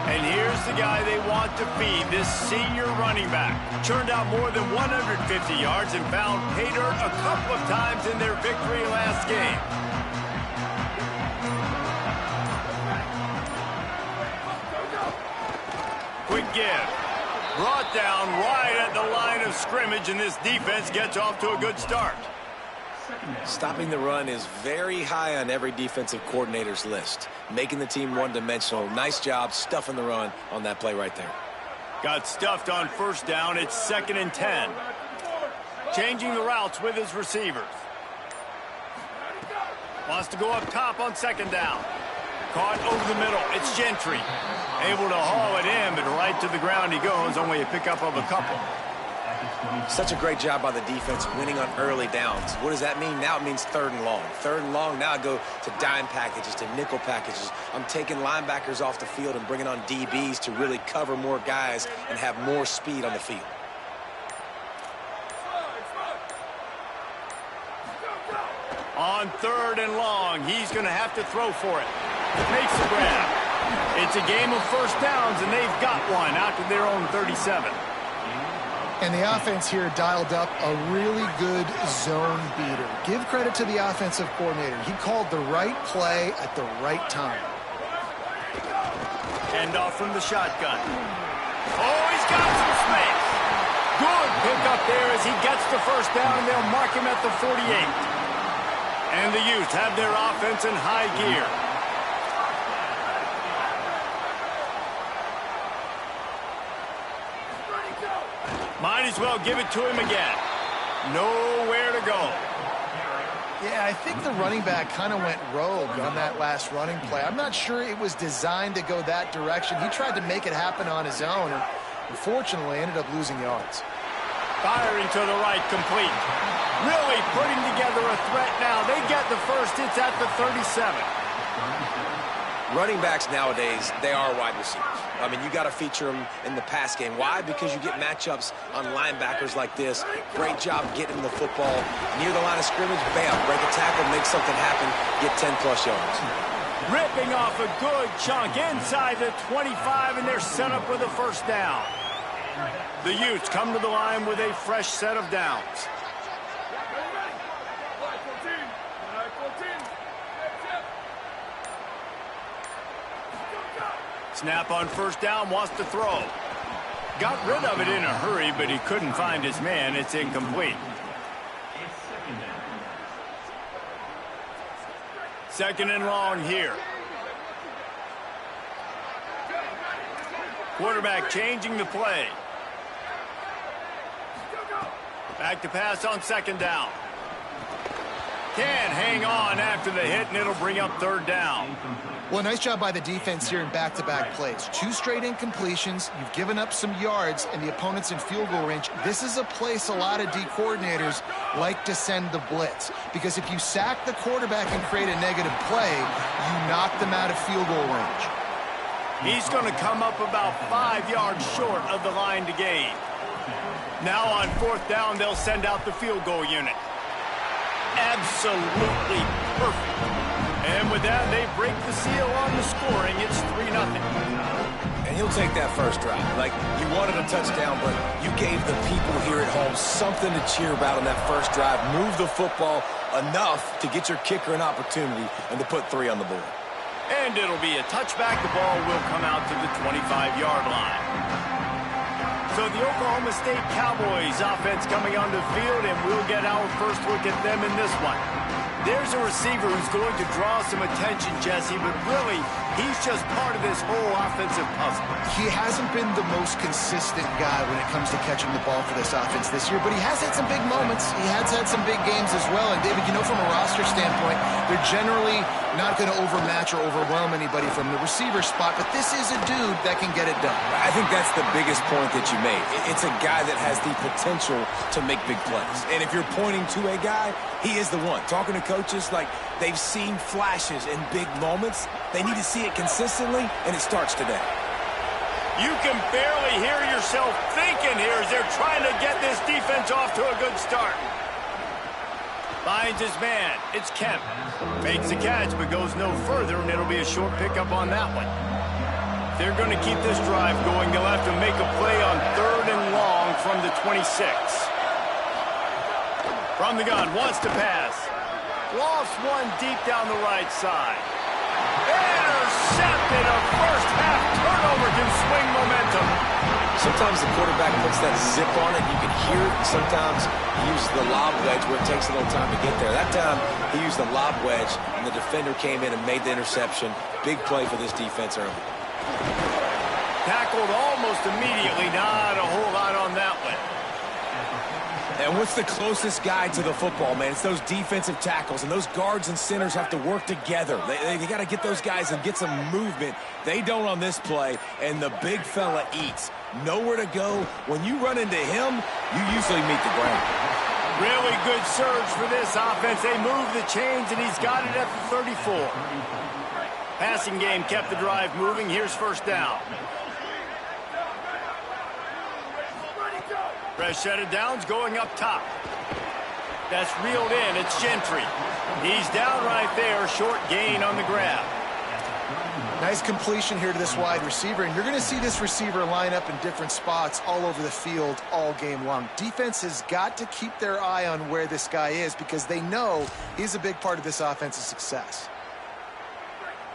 And here's the guy they want to feed, this senior running back. Churned out more than 150 yards and found pay dirt a couple of times in their victory last game. Quick give. Brought down right at the line of scrimmage, and this defense gets off to a good start. Stopping the run is very high on every defensive coordinator's list. Making the team one-dimensional. Nice job stuffing the run on that play right there. Got stuffed on first down. It's 2nd and 10. Changing the routes with his receivers. Wants to go up top on 2nd down. Caught over the middle. It's Gentry. Able to haul it in, but right to the ground he goes. Only a pickup of a couple. Such a great job by the defense winning on early downs. What does that mean? Now it means 3rd and long. 3rd and long, now I go to dime packages, to nickel packages. I'm taking linebackers off the field and bringing on DBs to really cover more guys and have more speed on the field. On 3rd and long, he's going to have to throw for it. Makes the grab. It's a game of first downs, and they've got one out to their own 37. And the offense here dialed up a really good zone beater. Give credit to the offensive coordinator. He called the right play at the right time. Hand off from the shotgun. Oh, he's got some space. Good pickup there as he gets the first down, and they'll mark him at the 48. And the Utes have their offense in high gear. Might as well give it to him again. Nowhere to go. Yeah, I think the running back kind of went rogue on that last running play. I'm not sure it was designed to go that direction. He tried to make it happen on his own, and unfortunately ended up losing yards. Firing to the right, complete. Really putting together a threat now. They get the first. It's at the 37. Running backs nowadays, they are wide receivers. I mean, you got to feature them in the pass game. Why? Because you get matchups on linebackers like this. Great job getting the football near the line of scrimmage. Bam, break a tackle, make something happen, get 10-plus yards. Ripping off a good chunk inside the 25, and they're set up with a first down. The Utes come to the line with a fresh set of downs. Snap on first down, wants to throw. Got rid of it in a hurry, but he couldn't find his man. It's incomplete. 2nd and long here. Quarterback changing the play. Back to pass on 2nd down. Can't hang on after the hit, and it'll bring up 3rd down. Well, nice job by the defense here in back-to-back plays. 2 straight incompletions. You've given up some yards, and the opponent's in field goal range. This is a place a lot of D coordinators like to send the blitz, because if you sack the quarterback and create a negative play, you knock them out of field goal range. He's going to come up about 5 yards short of the line to gain. Now on 4th down, they'll send out the field goal unit. Absolutely perfect. And with that, they break the seal on the scoring. It's 3-0. And he'll take that first drive. Like, you wanted a touchdown, but you gave the people here at home something to cheer about on that first drive. Move the football enough to get your kicker an opportunity and to put 3 on the board. And it'll be a touchback. The ball will come out to the 25-yard line. So the Oklahoma State Cowboys offense coming onto the field, and we'll get our first look at them in this one. There's a receiver who's going to draw some attention, Jesse, but really, he's just part of this whole offensive puzzle. He hasn't been the most consistent guy when it comes to catching the ball for this offense this year, but he has had some big moments. He has had some big games as well. And, David, you know, from a roster standpoint, they're generally not going to overmatch or overwhelm anybody from the receiver spot, but this is a dude that can get it done. I think that's the biggest point that you made. It's a guy that has the potential to make big plays. And if you're pointing to a guy, he is the one. Talking to coaches, like, they've seen flashes in big moments. They need to see it consistently, and it starts today. You can barely hear yourself thinking here as they're trying to get this defense off to a good start. Finds his man. It's Kemp. Makes the catch, but goes no further, and it'll be a short pickup on that one. If they're going to keep this drive going, they'll have to make a play on 3rd and long from the 26. From the gun, wants to pass. Lost one deep down the right side. Intercepted, a first-half turnover to swing momentum. Sometimes the quarterback puts that zip on it. You can hear it. Sometimes he uses the lob wedge where it takes a little time to get there. That time, he used the lob wedge, and the defender came in and made the interception. Big play for this defense early. Tackled almost immediately. Not a whole lot on that one. And what's the closest guy to the football, man? It's those defensive tackles, and those guards and centers have to work together. They got to get those guys and get some movement. They don't on this play, and the big fella eats. Nowhere to go. When you run into him, you usually meet the ground. Really good surge for this offense. They move the chains, and he's got it at the 34. Passing game kept the drive moving. Here's first down. Fresh set of downs going up top. That's reeled in. It's Gentry. He's down right there. Short gain on the grab. Nice completion here to this wide receiver, and you're going to see this receiver line up in different spots all over the field all game long. Defense has got to keep their eye on where this guy is because they know he's a big part of this offense's success.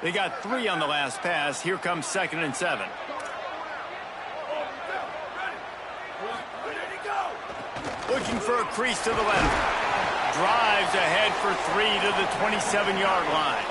They got 3 on the last pass. Here comes 2nd and 7. Looking for a crease to the left. Drives ahead for 3 to the 27-yard line.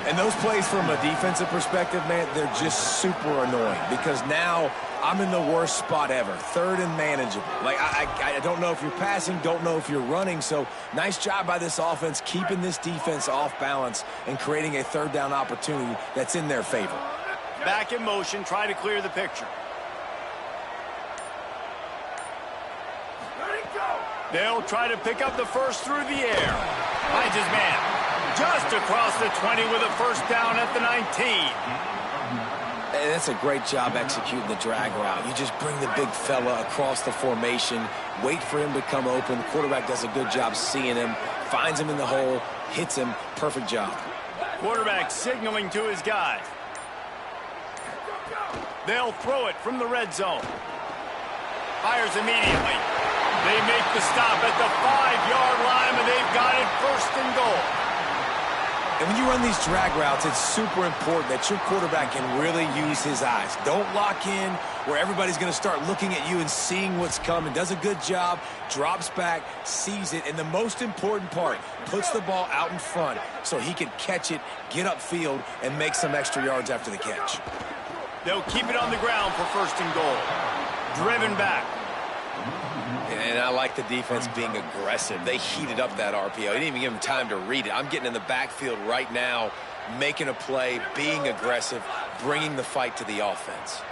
And those plays from a defensive perspective, man, they're just super annoying because now I'm in the worst spot ever. 3rd and manageable. Like, I don't know if you're passing, don't know if you're running. So nice job by this offense keeping this defense off balance and creating a 3rd down opportunity that's in their favor. Back in motion, try to clear the picture. They'll try to pick up the first through the air. Finds his man. Just across the 20 with a first down at the 19. And that's a great job executing the drag route. You just bring the big fella across the formation, wait for him to come open. The quarterback does a good job seeing him, finds him in the hole, hits him. Perfect job. Quarterback signaling to his guys. They'll throw it from the red zone. Fires immediately. They make the stop at the 5-yard line, and they've got it 1st and goal. And when you run these drag routes, it's super important that your quarterback can really use his eyes. Don't lock in where everybody's going to start looking at you and seeing what's coming. Does a good job, drops back, sees it, and the most important part, puts the ball out in front so he can catch it, get upfield, and make some extra yards after the catch. They'll keep it on the ground for 1st and goal. Driven back. And I like the defense being aggressive. They heated up that RPO. They didn't even give him time to read it. I'm getting in the backfield right now, making a play, being aggressive, bringing the fight to the offense.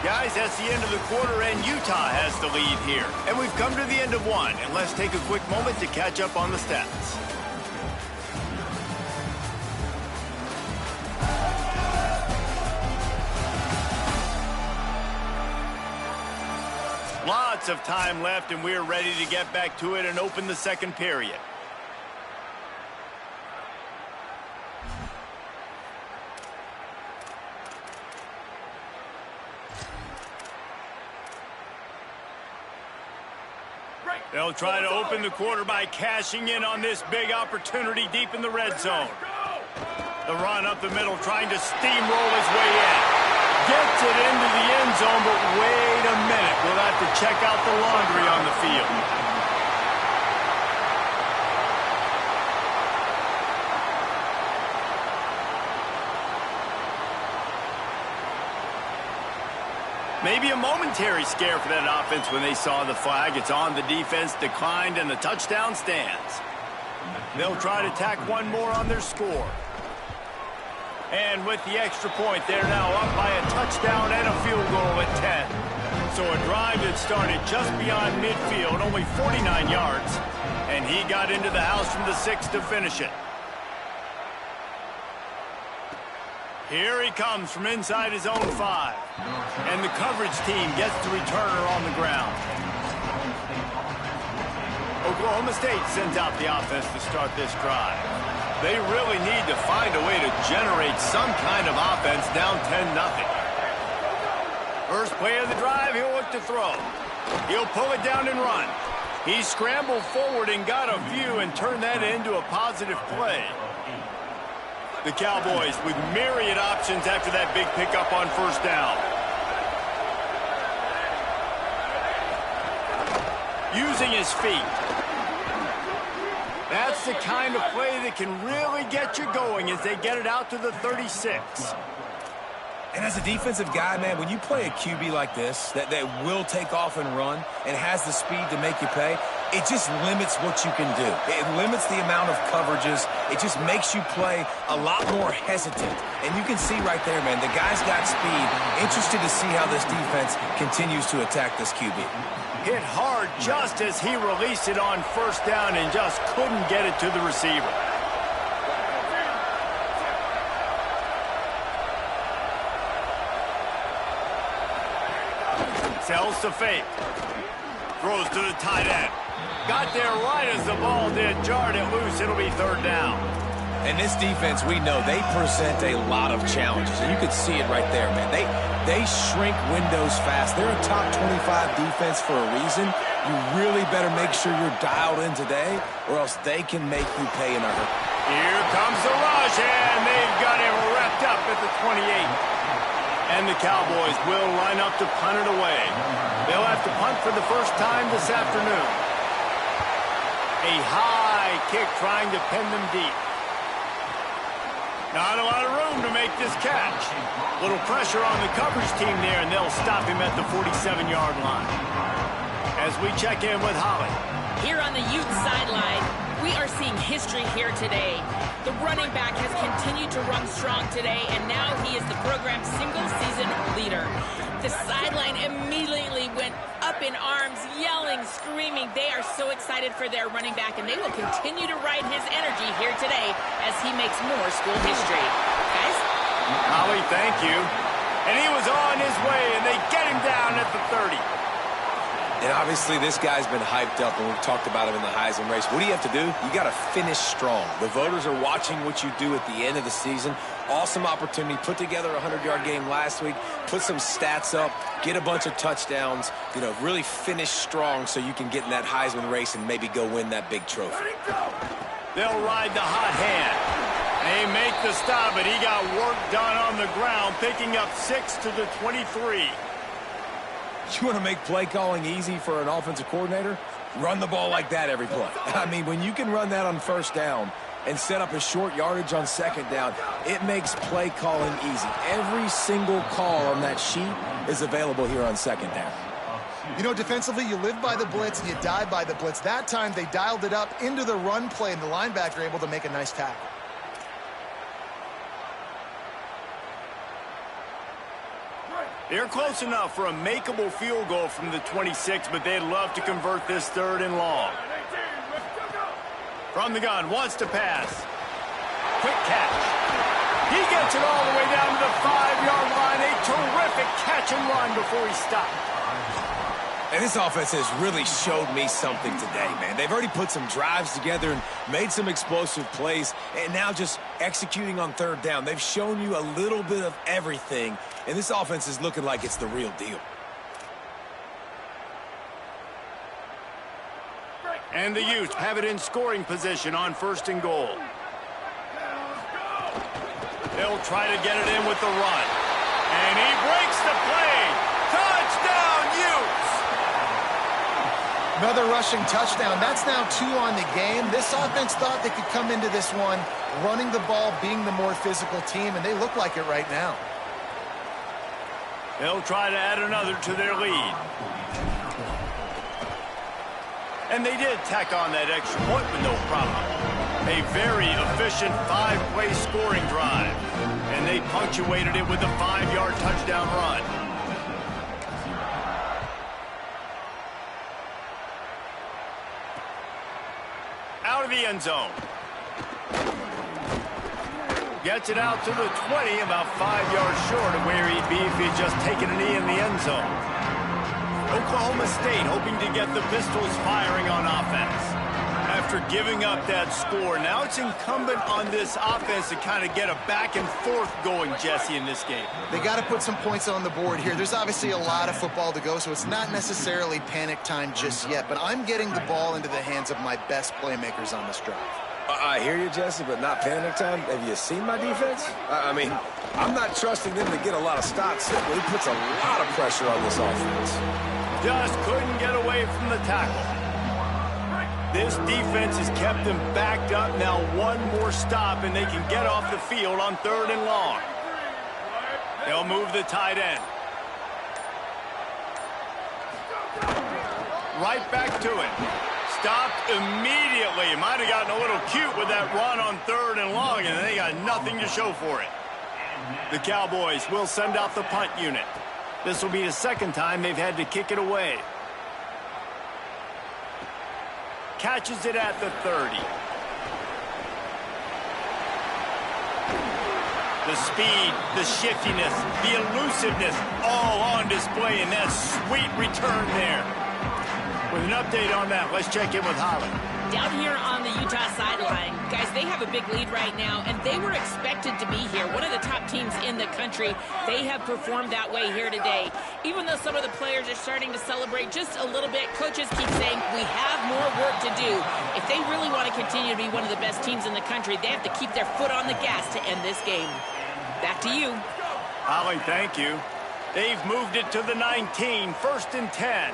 Guys, that's the end of the quarter, and Utah has the lead here. And we've come to the end of one, and let's take a quick moment to catch up on the stats. Lots of time left, and we're ready to get back to it and open the second period. They'll try to open the quarter by cashing in on this big opportunity deep in the red zone. The run up the middle, trying to steamroll his way in. Gets it into the end zone, but wait a minute. We'll have to check out the laundry on the field. Maybe a momentary scare for that offense when they saw the flag. It's on, the defense declined, and the touchdown stands. They'll try to tack one more on their score. And with the extra point, they're now up by a touchdown and a field goal at 10. So a drive that started just beyond midfield, only 49 yards, and he got into the house from the 6 to finish it. Here he comes from inside his own 5. And the coverage team gets the returner on the ground. Oklahoma State sends out the offense to start this drive. They really need to find a way to generate some kind of offense down 10-0. First play of the drive, he'll look to throw. He'll pull it down and run. He scrambled forward and got a view and turned that into a positive play. The Cowboys with myriad options after that big pickup on first down. Using his feet. That's the kind of play that can really get you going as they get it out to the 36. And as a defensive guy, man, when you play a QB like this, that will take off and run and has the speed to make you pay, it just limits what you can do. It limits the amount of coverages. It just makes you play a lot more hesitant. And you can see right there, man, the guy's got speed. Interested to see how this defense continues to attack this QB. Hit hard just as he released it on first down and just couldn't get it to the receiver. Sells to fake. Throws to the tight end. Got there right as the ball did. Jarred it loose. It'll be third down. And this defense, we know, they present a lot of challenges. And you can see it right there, man. They shrink windows fast. They're a top 25 defense for a reason. You really better make sure you're dialed in today, or else they can make you pay in a hurry. Here comes the rush, and they've got him wrapped up at the 28. And the Cowboys will line up to punt it away. They'll have to punt for the first time this afternoon. A high kick trying to pin them deep. Not a lot of room to make this catch. Little pressure on the coverage team there, and they'll stop him at the 47-yard line. As we check in with Holly. Here on the Ute sideline, we are seeing history here today. The running back has continued to run strong today, and now he is the program's single-season leader. The sideline immediately went up in arms, yelling, screaming. They are so excited for their running back, and they will continue to ride his energy here today as he makes more school history. Guys? Holly, thank you. And he was on his way, and they get him down at the 30. And obviously this guy's been hyped up, and we've talked about him in the Heisman race. What do you have to do? You got to finish strong. The voters are watching what you do at the end of the season. Awesome opportunity. Put together a 100-yard game last week. Put some stats up. Get a bunch of touchdowns. You know, really finish strong so you can get in that Heisman race and maybe go win that big trophy. They'll ride the hot hand. They make the stop, but he got work done on the ground, picking up 6 to the 23. You want to make play calling easy for an offensive coordinator? Run the ball like that every play. I mean, when you can run that on first down and set up a short yardage on second down, it makes play calling easy. Every single call on that sheet is available here on second down. You know, defensively, you live by the blitz and you die by the blitz. That time, they dialed it up into the run play, and the linebacker able to make a nice tackle. They're close enough for a makeable field goal from the 26, but they'd love to convert this third and long. From the gun, wants to pass. Quick catch. He gets it all the way down to the 5-yard line. A terrific catch and run before he stopped. And this offense has really showed me something today, man. They've already put some drives together and made some explosive plays, and now just executing on third down. They've shown you a little bit of everything, and this offense is looking like it's the real deal. And the Utes have it in scoring position on first and goal. They'll try to get it in with the run. And he breaks the play. Touchdown, Utes! Another rushing touchdown. That's now 2 on the game. This offense thought they could come into this one running the ball, being the more physical team, and they look like it right now. They'll try to add another to their lead. And they did tack on that extra point with no problem. A very efficient 5-play scoring drive. And they punctuated it with a 5-yard touchdown run. Out of the end zone. Gets it out to the 20, about 5 yards short of where he'd be if he'd just taken a knee in the end zone. Oklahoma State hoping to get the Pistols firing on offense. After giving up that score, now it's incumbent on this offense to kind of get a back and forth going, Jesse, in this game. They got to put some points on the board here. There's obviously a lot of football to go, so it's not necessarily panic time just yet, but I'm getting the ball into the hands of my best playmakers on this drive. I hear you, Jesse, but not panic time. Have you seen my defense? I mean, I'm not trusting them to get a lot of stops. He puts a lot of pressure on this offense. Just couldn't get away from the tackle. This defense has kept them backed up. Now one more stop, and they can get off the field on 3rd and long. They'll move the tight end. Right back to it. Stopped immediately. Might have gotten a little cute with that run on 3rd and long, and they got nothing to show for it. The Cowboys will send out the punt unit. This will be the second time they've had to kick it away. Catches it at the 30. The speed, the shiftiness, the elusiveness, all on display in that sweet return there. With an update on that, let's check in with Holly. Down here on the Utah sideline, guys, they have a big lead right now, and they were expected to be here. One of the top teams in the country. They have performed that way here today. Even though some of the players are starting to celebrate just a little bit, coaches keep saying, we have more work to do. If they really want to continue to be one of the best teams in the country, they have to keep their foot on the gas to end this game. Back to you. Holly, thank you. They've moved it to the 19, 1st and 10.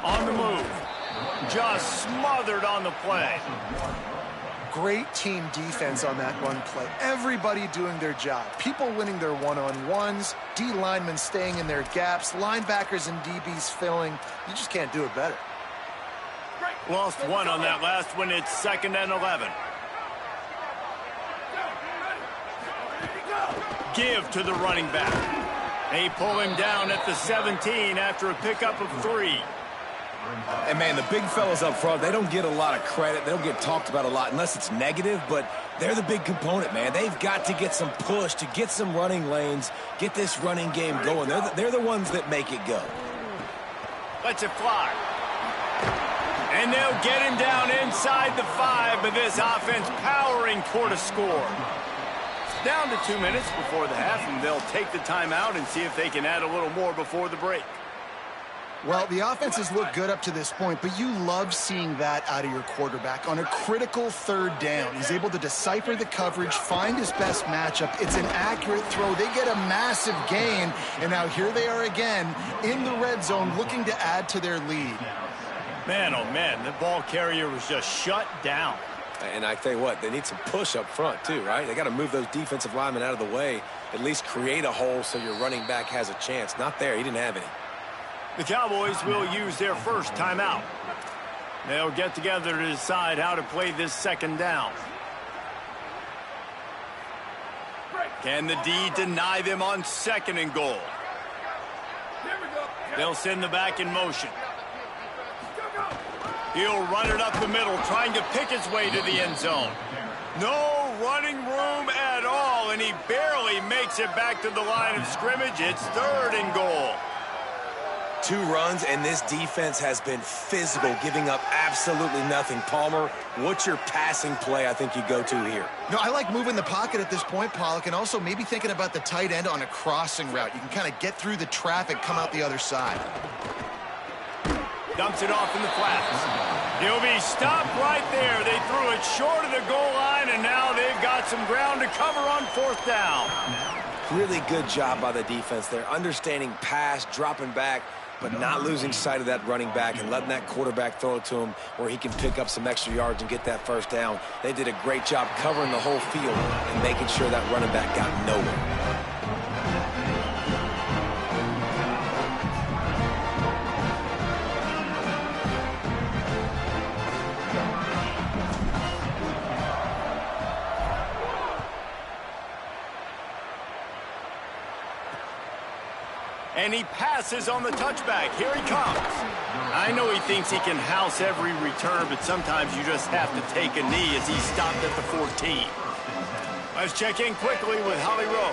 On the move. Just smothered on the play. Great team defense on that run play. Everybody doing their job. People winning their one-on-ones, D linemen staying in their gaps, linebackers and DBs filling. You just can't do it better. Lost one on that last one. It's 2nd and 11. Give to the running back. They pull him down at the 17 after a pickup of 3. And, man, the big fellas up front, they don't get a lot of credit. They don't get talked about a lot unless it's negative, but they're the big component, man. They've got to get some push to get some running lanes, get this running game going. They're the ones that make it go. Lets it fly. And they'll get him down inside the 5, but this offense powering toward a score. Down to 2 minutes before the half, and they'll take the timeout and see if they can add a little more before the break. Well, the offense has looked good up to this point, but you love seeing that out of your quarterback. On a critical 3rd down, he's able to decipher the coverage, find his best matchup. It's an accurate throw. They get a massive gain, and now here they are again in the red zone looking to add to their lead. Man, oh man, the ball carrier was just shut down. And I tell you what, they need some push up front too, right? They got to move those defensive linemen out of the way, at least create a hole so your running back has a chance. Not there. He didn't have any. The Cowboys will use their first timeout. They'll get together to decide how to play this 2nd down. Can the D deny them on 2nd and goal? They'll send the back in motion. He'll run it up the middle, trying to pick his way to the end zone. No running room at all, and he barely makes it back to the line of scrimmage. It's 3rd and goal. 2 runs, and this defense has been physical, giving up absolutely nothing. Palmer, what's your passing play I think you go to here? No, I like moving the pocket at this point, Pollock, and also maybe thinking about the tight end on a crossing route. You can kind of get through the traffic, come out the other side. Dumps it off in the flats. He'll be stopped right there. They threw it short of the goal line, and now they've got some ground to cover on 4th down. Really good job by the defense there, understanding pass, dropping back, but not losing sight of that running back and letting that quarterback throw it to him where he can pick up some extra yards and get that first down. They did a great job covering the whole field and making sure that running back got nowhere. And he passes on the touchback. Here he comes. I know he thinks he can house every return, but sometimes you just have to take a knee as he stopped at the 14. Let's check in quickly with Holly Rowe.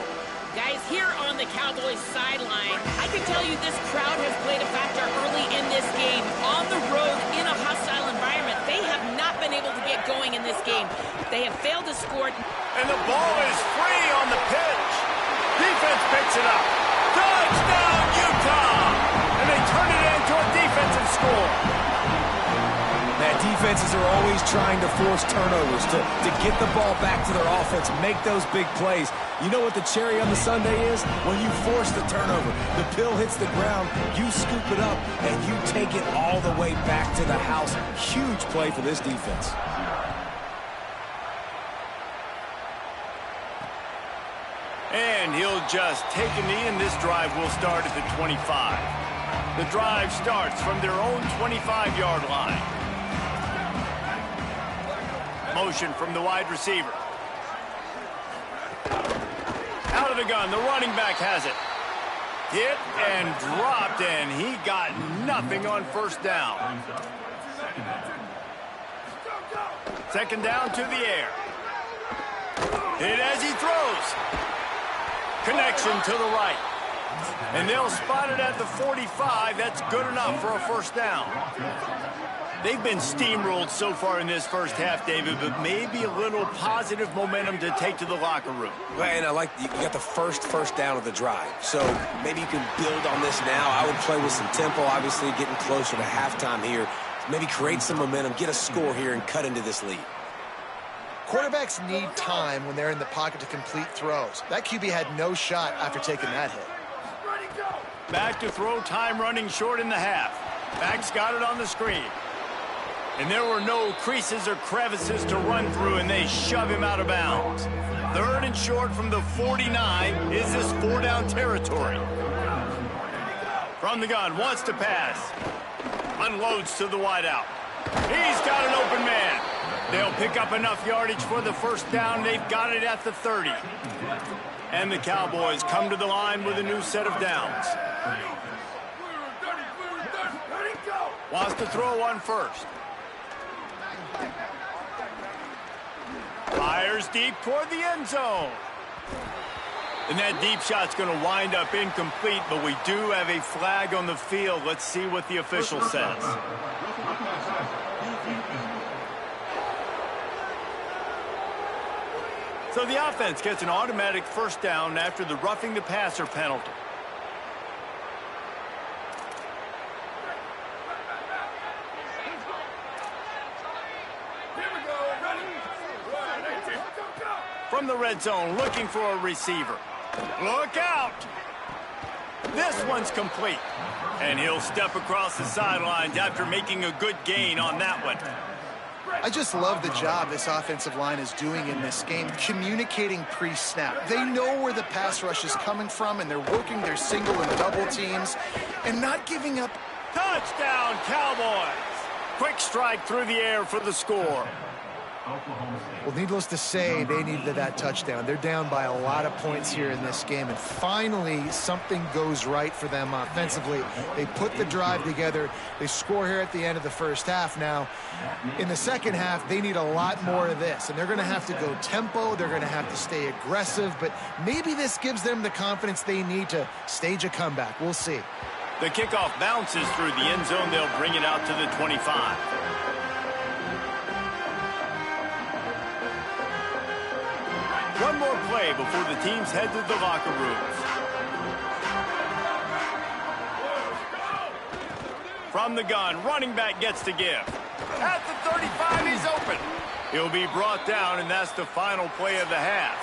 Guys, here on the Cowboys sideline, I can tell you this crowd has played a factor early in this game. On the road, in a hostile environment, they have not been able to get going in this game. They have failed to score. And the ball is free on the pitch. Defense picks it up. Touchdown, Utah! And they turn it into a defensive score. Man, defenses are always trying to force turnovers to get the ball back to their offense, make those big plays. You know what the cherry on the sundae is? When you force the turnover, the pill hits the ground, you scoop it up, and you take it all the way back to the house. Huge play for this defense. And he'll just take a knee, and this drive will start at the 25. The drive starts from their own 25-yard line. Motion from the wide receiver. Out of the gun, the running back has it. Hit and dropped, and he got nothing on first down. Second down to the air. Hit as he throws. Connection to the right. And they'll spot it at the 45. That's good enough for a first down. They've been steamrolled so far in this first half, David, but maybe a little positive momentum to take to the locker room. Well, and I like you got the first down of the drive. So maybe you can build on this now. I would play with some tempo, obviously getting closer to halftime here. Maybe create some momentum, get a score here, and cut into this lead. Quarterbacks need time when they're in the pocket to complete throws. That QB had no shot after taking that hit. Back to throw, time running short in the half. Back's got it on the screen. And there were no creases or crevices to run through, and they shove him out of bounds. Third and short from the 49. Is this four-down territory? From the gun, wants to pass. Unloads to the wideout. He's got an open man. They'll pick up enough yardage for the first down. They've got it at the 30. And the Cowboys come to the line with a new set of downs. Wants to throw one first. Fires deep toward the end zone. And that deep shot's going to wind up incomplete, but we do have a flag on the field. Let's see what the official says. So the offense gets an automatic first down after the roughing the passer penalty. From the red zone, looking for a receiver. Look out! This one's complete. And he'll step across the sidelines after making a good gain on that one. I just love the job this offensive line is doing in this game, communicating pre-snap. They know where the pass rush is coming from, and they're working their single and double teams and not giving up. Touchdown, Cowboys! Quick strike through the air for the score. Well, needless to say, they needed that touchdown. They're down by a lot of points here in this game, and finally something goes right for them offensively. They put the drive together. They score here at the end of the first half. Now, in the second half, they need a lot more of this, and they're going to have to go tempo. They're going to have to stay aggressive, but maybe this gives them the confidence they need to stage a comeback. We'll see. The kickoff bounces through the end zone. They'll bring it out to the 25. One more play before the teams head to the locker rooms. From the gun, running back gets to give. At the 35, he's open. He'll be brought down, and that's the final play of the half.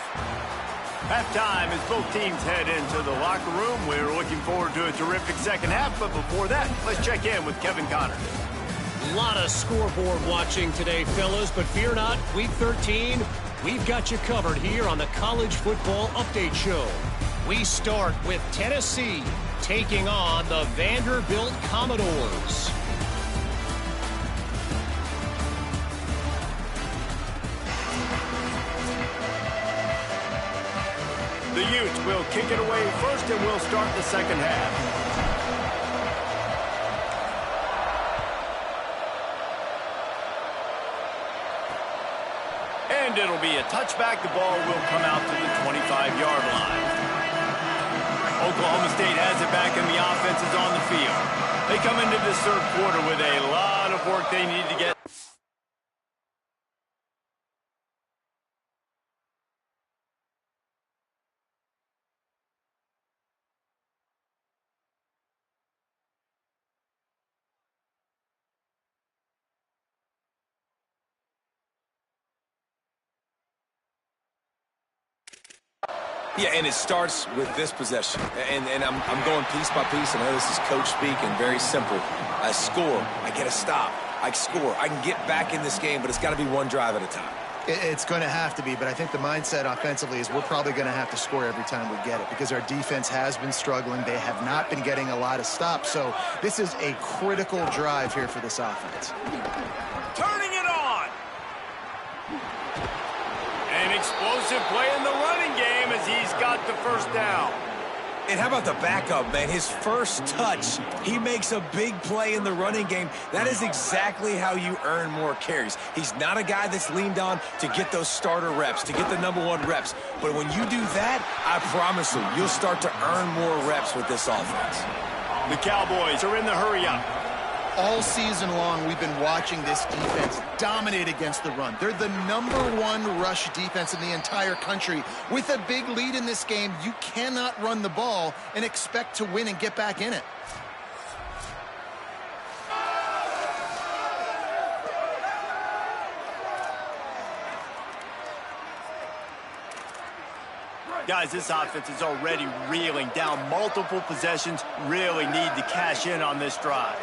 Halftime as both teams head into the locker room. We're looking forward to a terrific second half, but before that, let's check in with Kevin Connors. A lot of scoreboard watching today, fellas, but fear not, Week 13, we've got you covered here on the College Football Update Show. We start with Tennessee taking on the Vanderbilt Commodores. The Utes will kick it away first, and we'll start the second half. And it'll be a touchback. The ball will come out to the 25-yard line. Oklahoma State has it back, and the offense is on the field. They come into this third quarter with a lot of work they need to get. Yeah, and it starts with this possession. And I'm going piece by piece. I know this is coach speak and very simple. I score. I get a stop. I score. I can get back in this game, but it's got to be one drive at a time. It's going to have to be, but I think the mindset offensively is we're probably going to have to score every time we get it because our defense has been struggling. They have not been getting a lot of stops. So this is a critical drive here for this offense. Turning it on. An explosive play in the running game as he's got the first down. And how about the backup, man? His first touch, he makes a big play in the running game. That is exactly how you earn more carries. He's not a guy that's leaned on to get those starter reps, to get the #1 reps. But when you do that, I promise you, you'll start to earn more reps with this offense. The Cowboys are in the hurry-up. All season long, we've been watching this defense dominate against the run. They're the #1 rush defense in the entire country. With a big lead in this game, you cannot run the ball and expect to win and get back in it. Guys, this offense is already reeling down multiple possessions. Really need to cash in on this drive.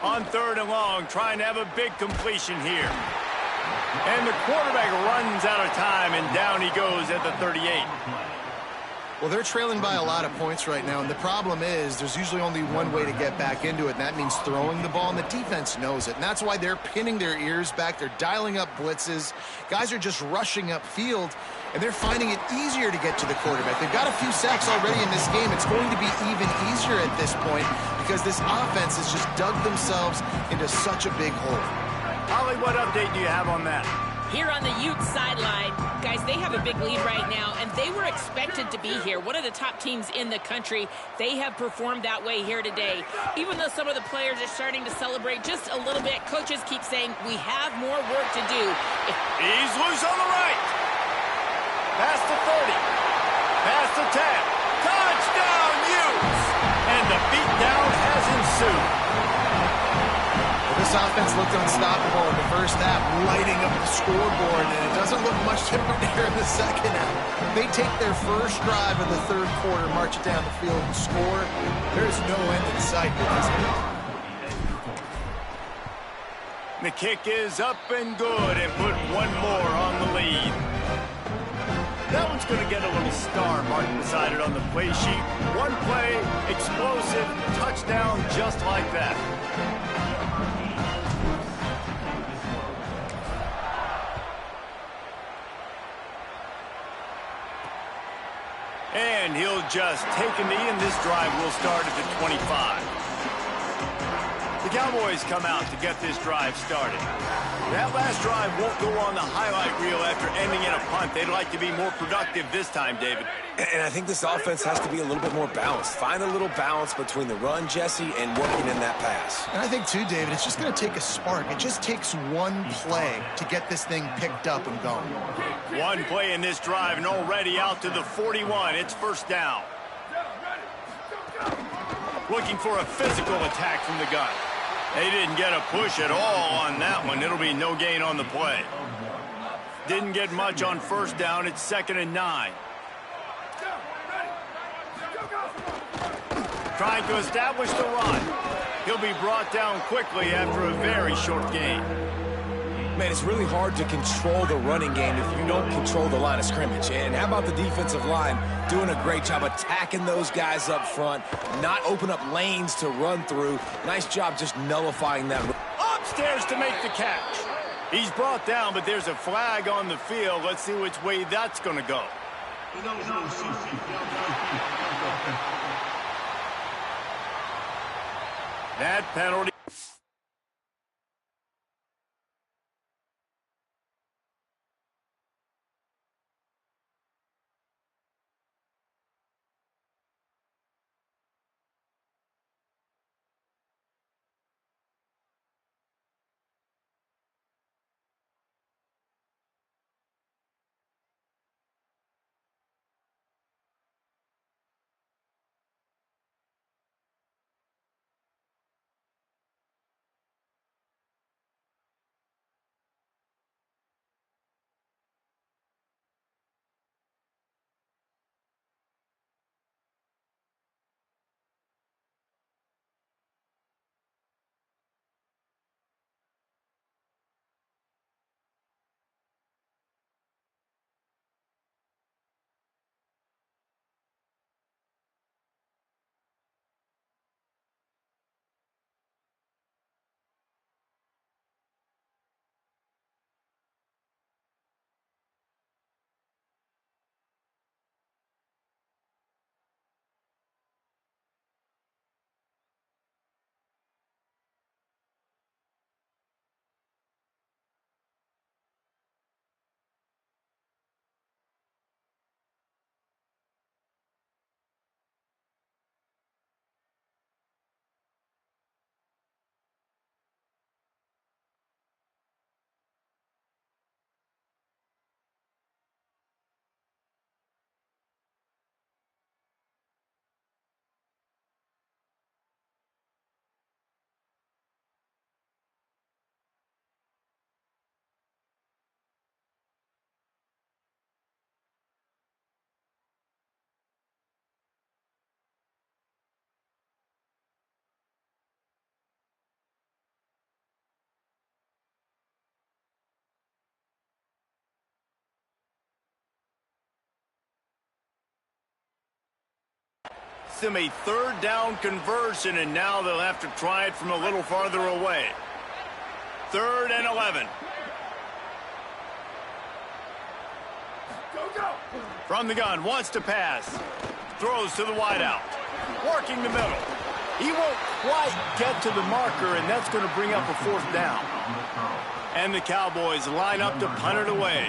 On 3rd and long, trying to have a big completion here. And the quarterback runs out of time, and down he goes at the 38. Well, they're trailing by a lot of points right now, and the problem is there's usually only one way to get back into it, and that means throwing the ball, and the defense knows it. And that's why they're pinning their ears back. They're dialing up blitzes. Guys are just rushing upfield, and they're finding it easier to get to the quarterback. They've got a few sacks already in this game. It's going to be even easier at this point because this offense has just dug themselves into such a big hole. Holly, what update do you have on that? Here on the Utes sideline, guys, they have a big lead right now, and they were expected to be here. One of the top teams in the country. They have performed that way here today. Even though some of the players are starting to celebrate just a little bit, coaches keep saying, we have more work to do. He's loose on the right. Past the 30. Past the 10. Touchdown, Utes! And the beatdown has ensued. This offense looked unstoppable in the first half, lighting up the scoreboard, and it doesn't look much different here in the second half. They take their first drive of the third quarter, march it down the field, and score. There's no end in sight with this game. The kick is up and good, and put one more on the lead. That one's going to get a little star marked beside it on the play sheet. One play, explosive, touchdown, just like that. And he'll just take a knee, and this drive will start at the 25. The Cowboys come out to get this drive started. That last drive won't go on the highlight reel after ending in a punt. They'd like to be more productive this time, David. And I think this offense has to be a little bit more balanced. Find a little balance between the run, Jesse, and working in that pass. And I think, too, David, it's just going to take a spark. It just takes one play to get this thing picked up and going. One play in this drive, and already out to the 41. It's first down. Looking for a physical attack from the gun. They didn't get a push at all on that one. It'll be no gain on the play. Didn't get much on first down. It's 2nd and 9. Trying to establish the run. He'll be brought down quickly after a very short gain. Man, it's really hard to control the running game if you don't control the line of scrimmage. And how about the defensive line doing a great job attacking those guys up front, not open up lanes to run through. Nice job just nullifying that. Upstairs to make the catch. He's brought down, but there's a flag on the field. Let's see which way that's going to go. That penalty. Them a 3rd down conversion, and now they'll have to try it from a little farther away. 3rd and 11. From the gun, wants to pass. Throws to the wideout. Working the middle. He won't quite get to the marker, and that's going to bring up a 4th down. And the Cowboys line up to punt it away.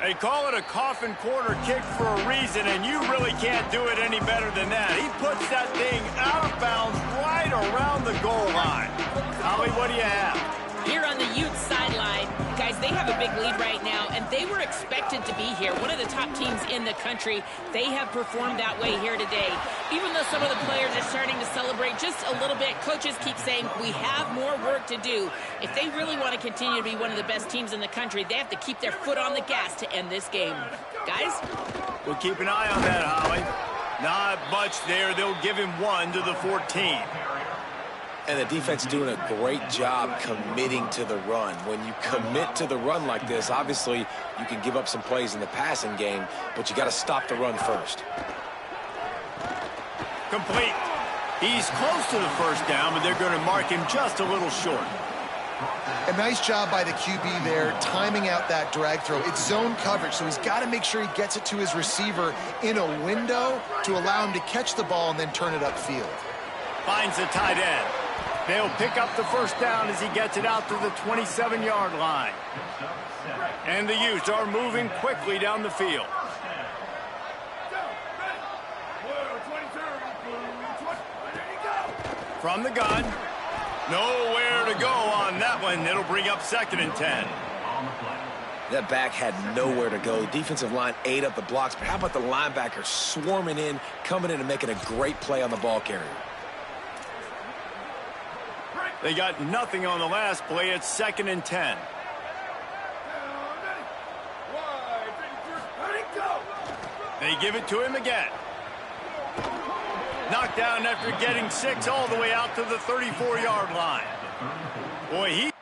They call it a coffin corner kick for a reason, and you really can't do it any better than that. He puts that thing out of bounds right around the goal line. Holly, what do you have? Here on the Utes sideline, guys, they have a big lead right now, and they were expected to be here. One of the top teams in the country. They have performed that way here today. Even though some of the players are starting to celebrate just a little bit, coaches keep saying we have more work to do. If they really want to continue to be one of the best teams in the country, they have to keep their foot on the gas to end this game. Guys? We'll keep an eye on that, Holly. Not much there. They'll give him 1 to the 14. And the defense doing a great job committing to the run. When you commit to the run like this, obviously you can give up some plays in the passing game, but you got to stop the run first. Complete. He's close to the 1st down, but they're going to mark him just a little short. A nice job by the QB there, timing out that drag throw. It's zone coverage, so he's got to make sure he gets it to his receiver in a window to allow him to catch the ball and then turn it upfield. Finds the tight end. They'll pick up the 1st down as he gets it out to the 27-yard line. And the Utes are moving quickly down the field. From the gun. Nowhere to go on that one. It'll bring up 2nd and 10. That back had nowhere to go. Defensive line ate up the blocks, but how about the linebacker swarming in, coming in and making a great play on the ball carrier? They got nothing on the last play. It's 2nd and 10. They give it to him again. Knocked down after getting 6 all the way out to the 34-yard line. Boy, he...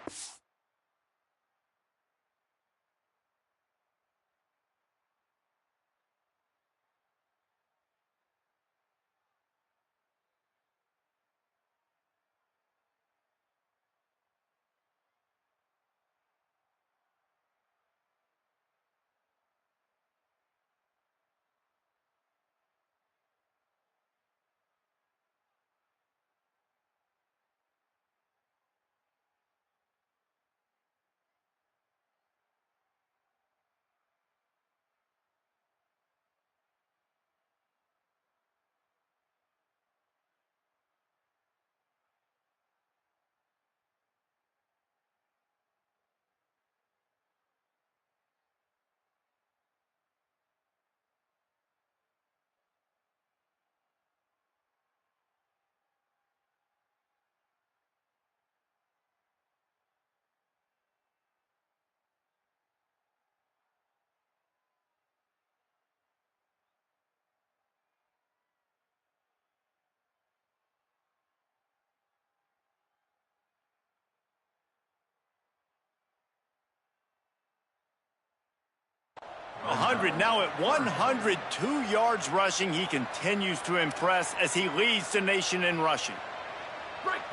Now at 102 yards rushing, he continues to impress as he leads the nation in rushing.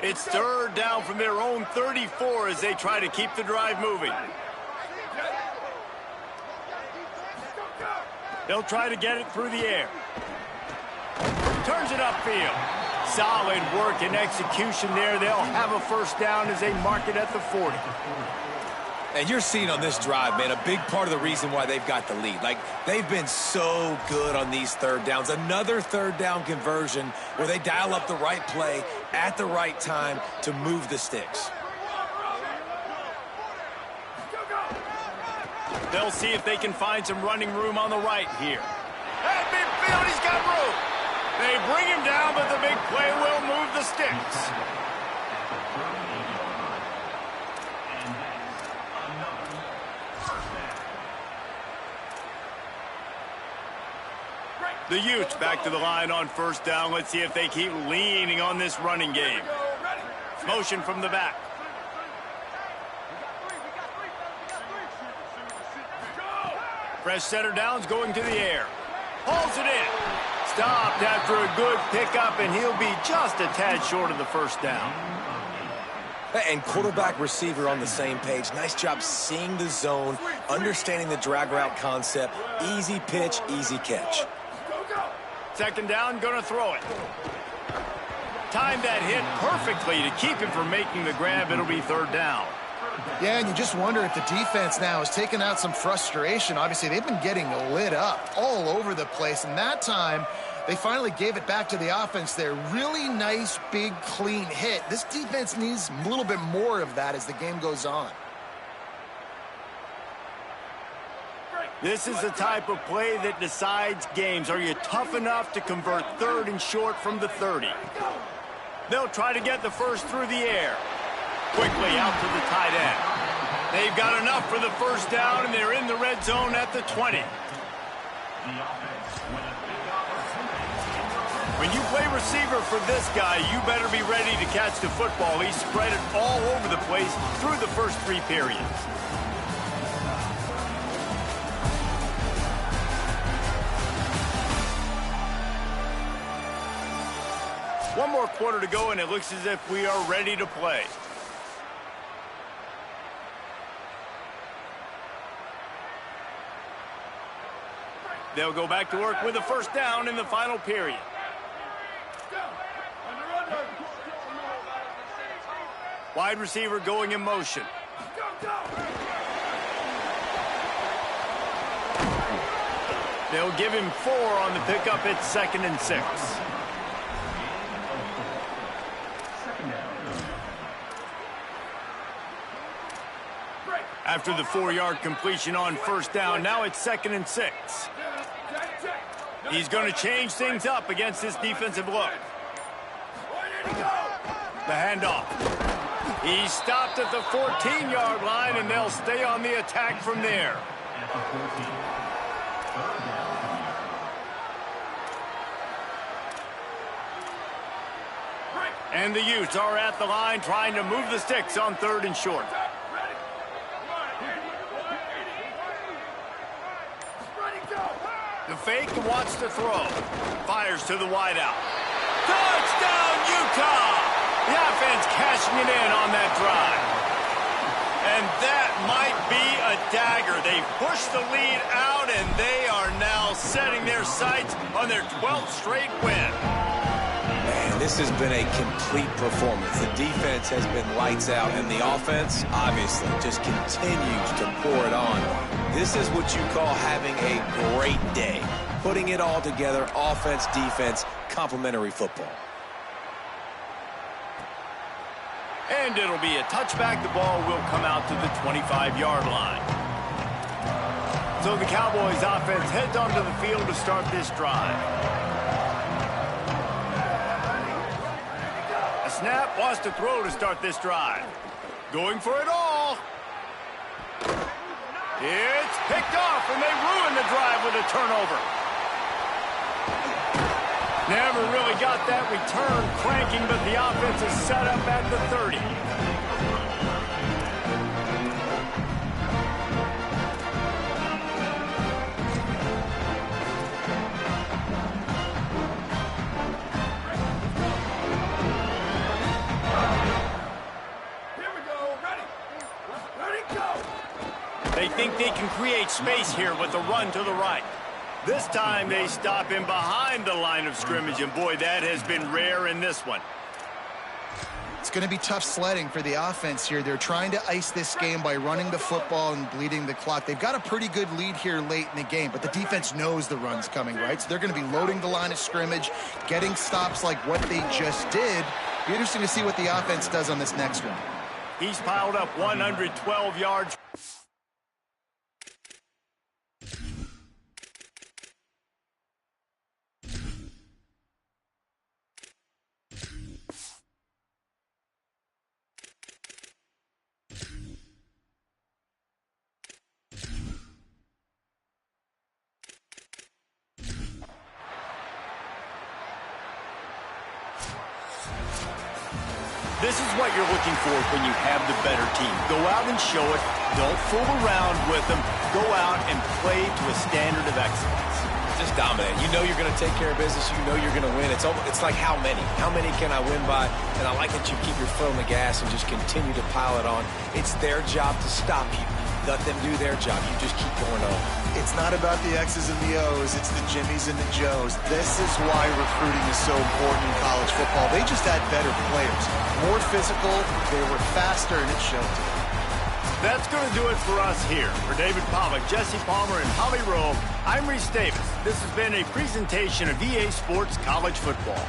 It's 3rd down from their own 34 as they try to keep the drive moving. They'll try to get it through the air. Turns it upfield. Solid work and execution there. They'll have a 1st down as they mark it at the 40. And you're seeing on this drive, man, a big part of the reason why they've got the lead. Like, they've been so good on these 3rd downs. Another 3rd down conversion where they dial up the right play at the right time to move the sticks. They'll see if they can find some running room on the right here. At midfield, he's got room. They bring him down, but the big play will move the sticks. The Utes back to the line on 1st down. Let's see if they keep leaning on this running game. Motion from the back. Fresh center downs going to the air. Hauls it in. Stopped after a good pickup, and he'll be just a tad short of the 1st down. And quarterback receiver on the same page. Nice job seeing the zone, understanding the drag route concept. Easy pitch, easy catch. 2nd down, gonna throw it. Timed that hit perfectly to keep him from making the grab. It'll be 3rd down. Yeah, and you just wonder if the defense now has taken out some frustration. Obviously, they've been getting lit up all over the place, and that time they finally gave it back to the offense there. Really nice, big, clean hit. This defense needs a little bit more of that as the game goes on. This is the type of play that decides games. Are you tough enough to convert 3rd and short from the 30? They'll try to get the 1st through the air. Quickly out to the tight end. They've got enough for the 1st down, and they're in the red zone at the 20. When you play receiver for this guy, you better be ready to catch the football. He's spread it all over the place through the first 3 periods. One more quarter to go, and it looks as if we are ready to play. They'll go back to work with a 1st down in the final period. Wide receiver going in motion. They'll give him 4 on the pickup. It's 2nd and 6. After the 4-yard completion on 1st down, now it's 2nd and 6. He's going to change things up against this defensive look. The handoff. He stopped at the 14-yard line, and they'll stay on the attack from there. And the Utes are at the line trying to move the sticks on 3rd and short. The fake and wants to throw. Fires to the wideout. Touchdown, Utah! The offense cashing it in on that drive. And that might be a dagger. They push the lead out, and they are now setting their sights on their 12th straight win. Man, this has been a complete performance. The defense has been lights out, and the offense, obviously, just continues to pour it on. This is what you call having a great day. Putting it all together, offense, defense, complementary football. And it'll be a touchback. The ball will come out to the 25-yard line. So the Cowboys offense heads onto the field to start this drive. A snap, wants to throw to start this drive. Going for it all. It's picked off, and they ruin the drive with a turnover. Never really got that return cranking, but the offense is set up at the 30. Here we go. Ready, go. They think they can create space here with a run to the right. This time they stop him behind the line of scrimmage, and boy, that has been rare in this one. It's going to be tough sledding for the offense here. They're trying to ice this game by running the football and bleeding the clock. They've got a pretty good lead here late in the game, but the defense knows the run's coming, right? So they're going to be loading the line of scrimmage, getting stops like what they just did. Be interesting to see what the offense does on this next one. He's piled up 112 yards. This is what you're looking for when you have the better team. Go out and show it. Don't fool around with them. Go out and play to a standard of excellence. Just dominate. You know you're going to take care of business. You know you're going to win. It's like how many? How many can I win by? And I like that you keep your foot on the gas and just continue to pile it on. It's their job to stop you. Let them do their job. You just keep going on. It's not about the X's and the O's. It's the Jimmies and the Joes. This is why recruiting is so important in college football. They just had better players. More physical, they were faster, and it showed. That's going to do it for us here. For David Pollock, Jesse Palmer, and Holly Rowe, I'm Reese Davis. This has been a presentation of EA Sports College Football.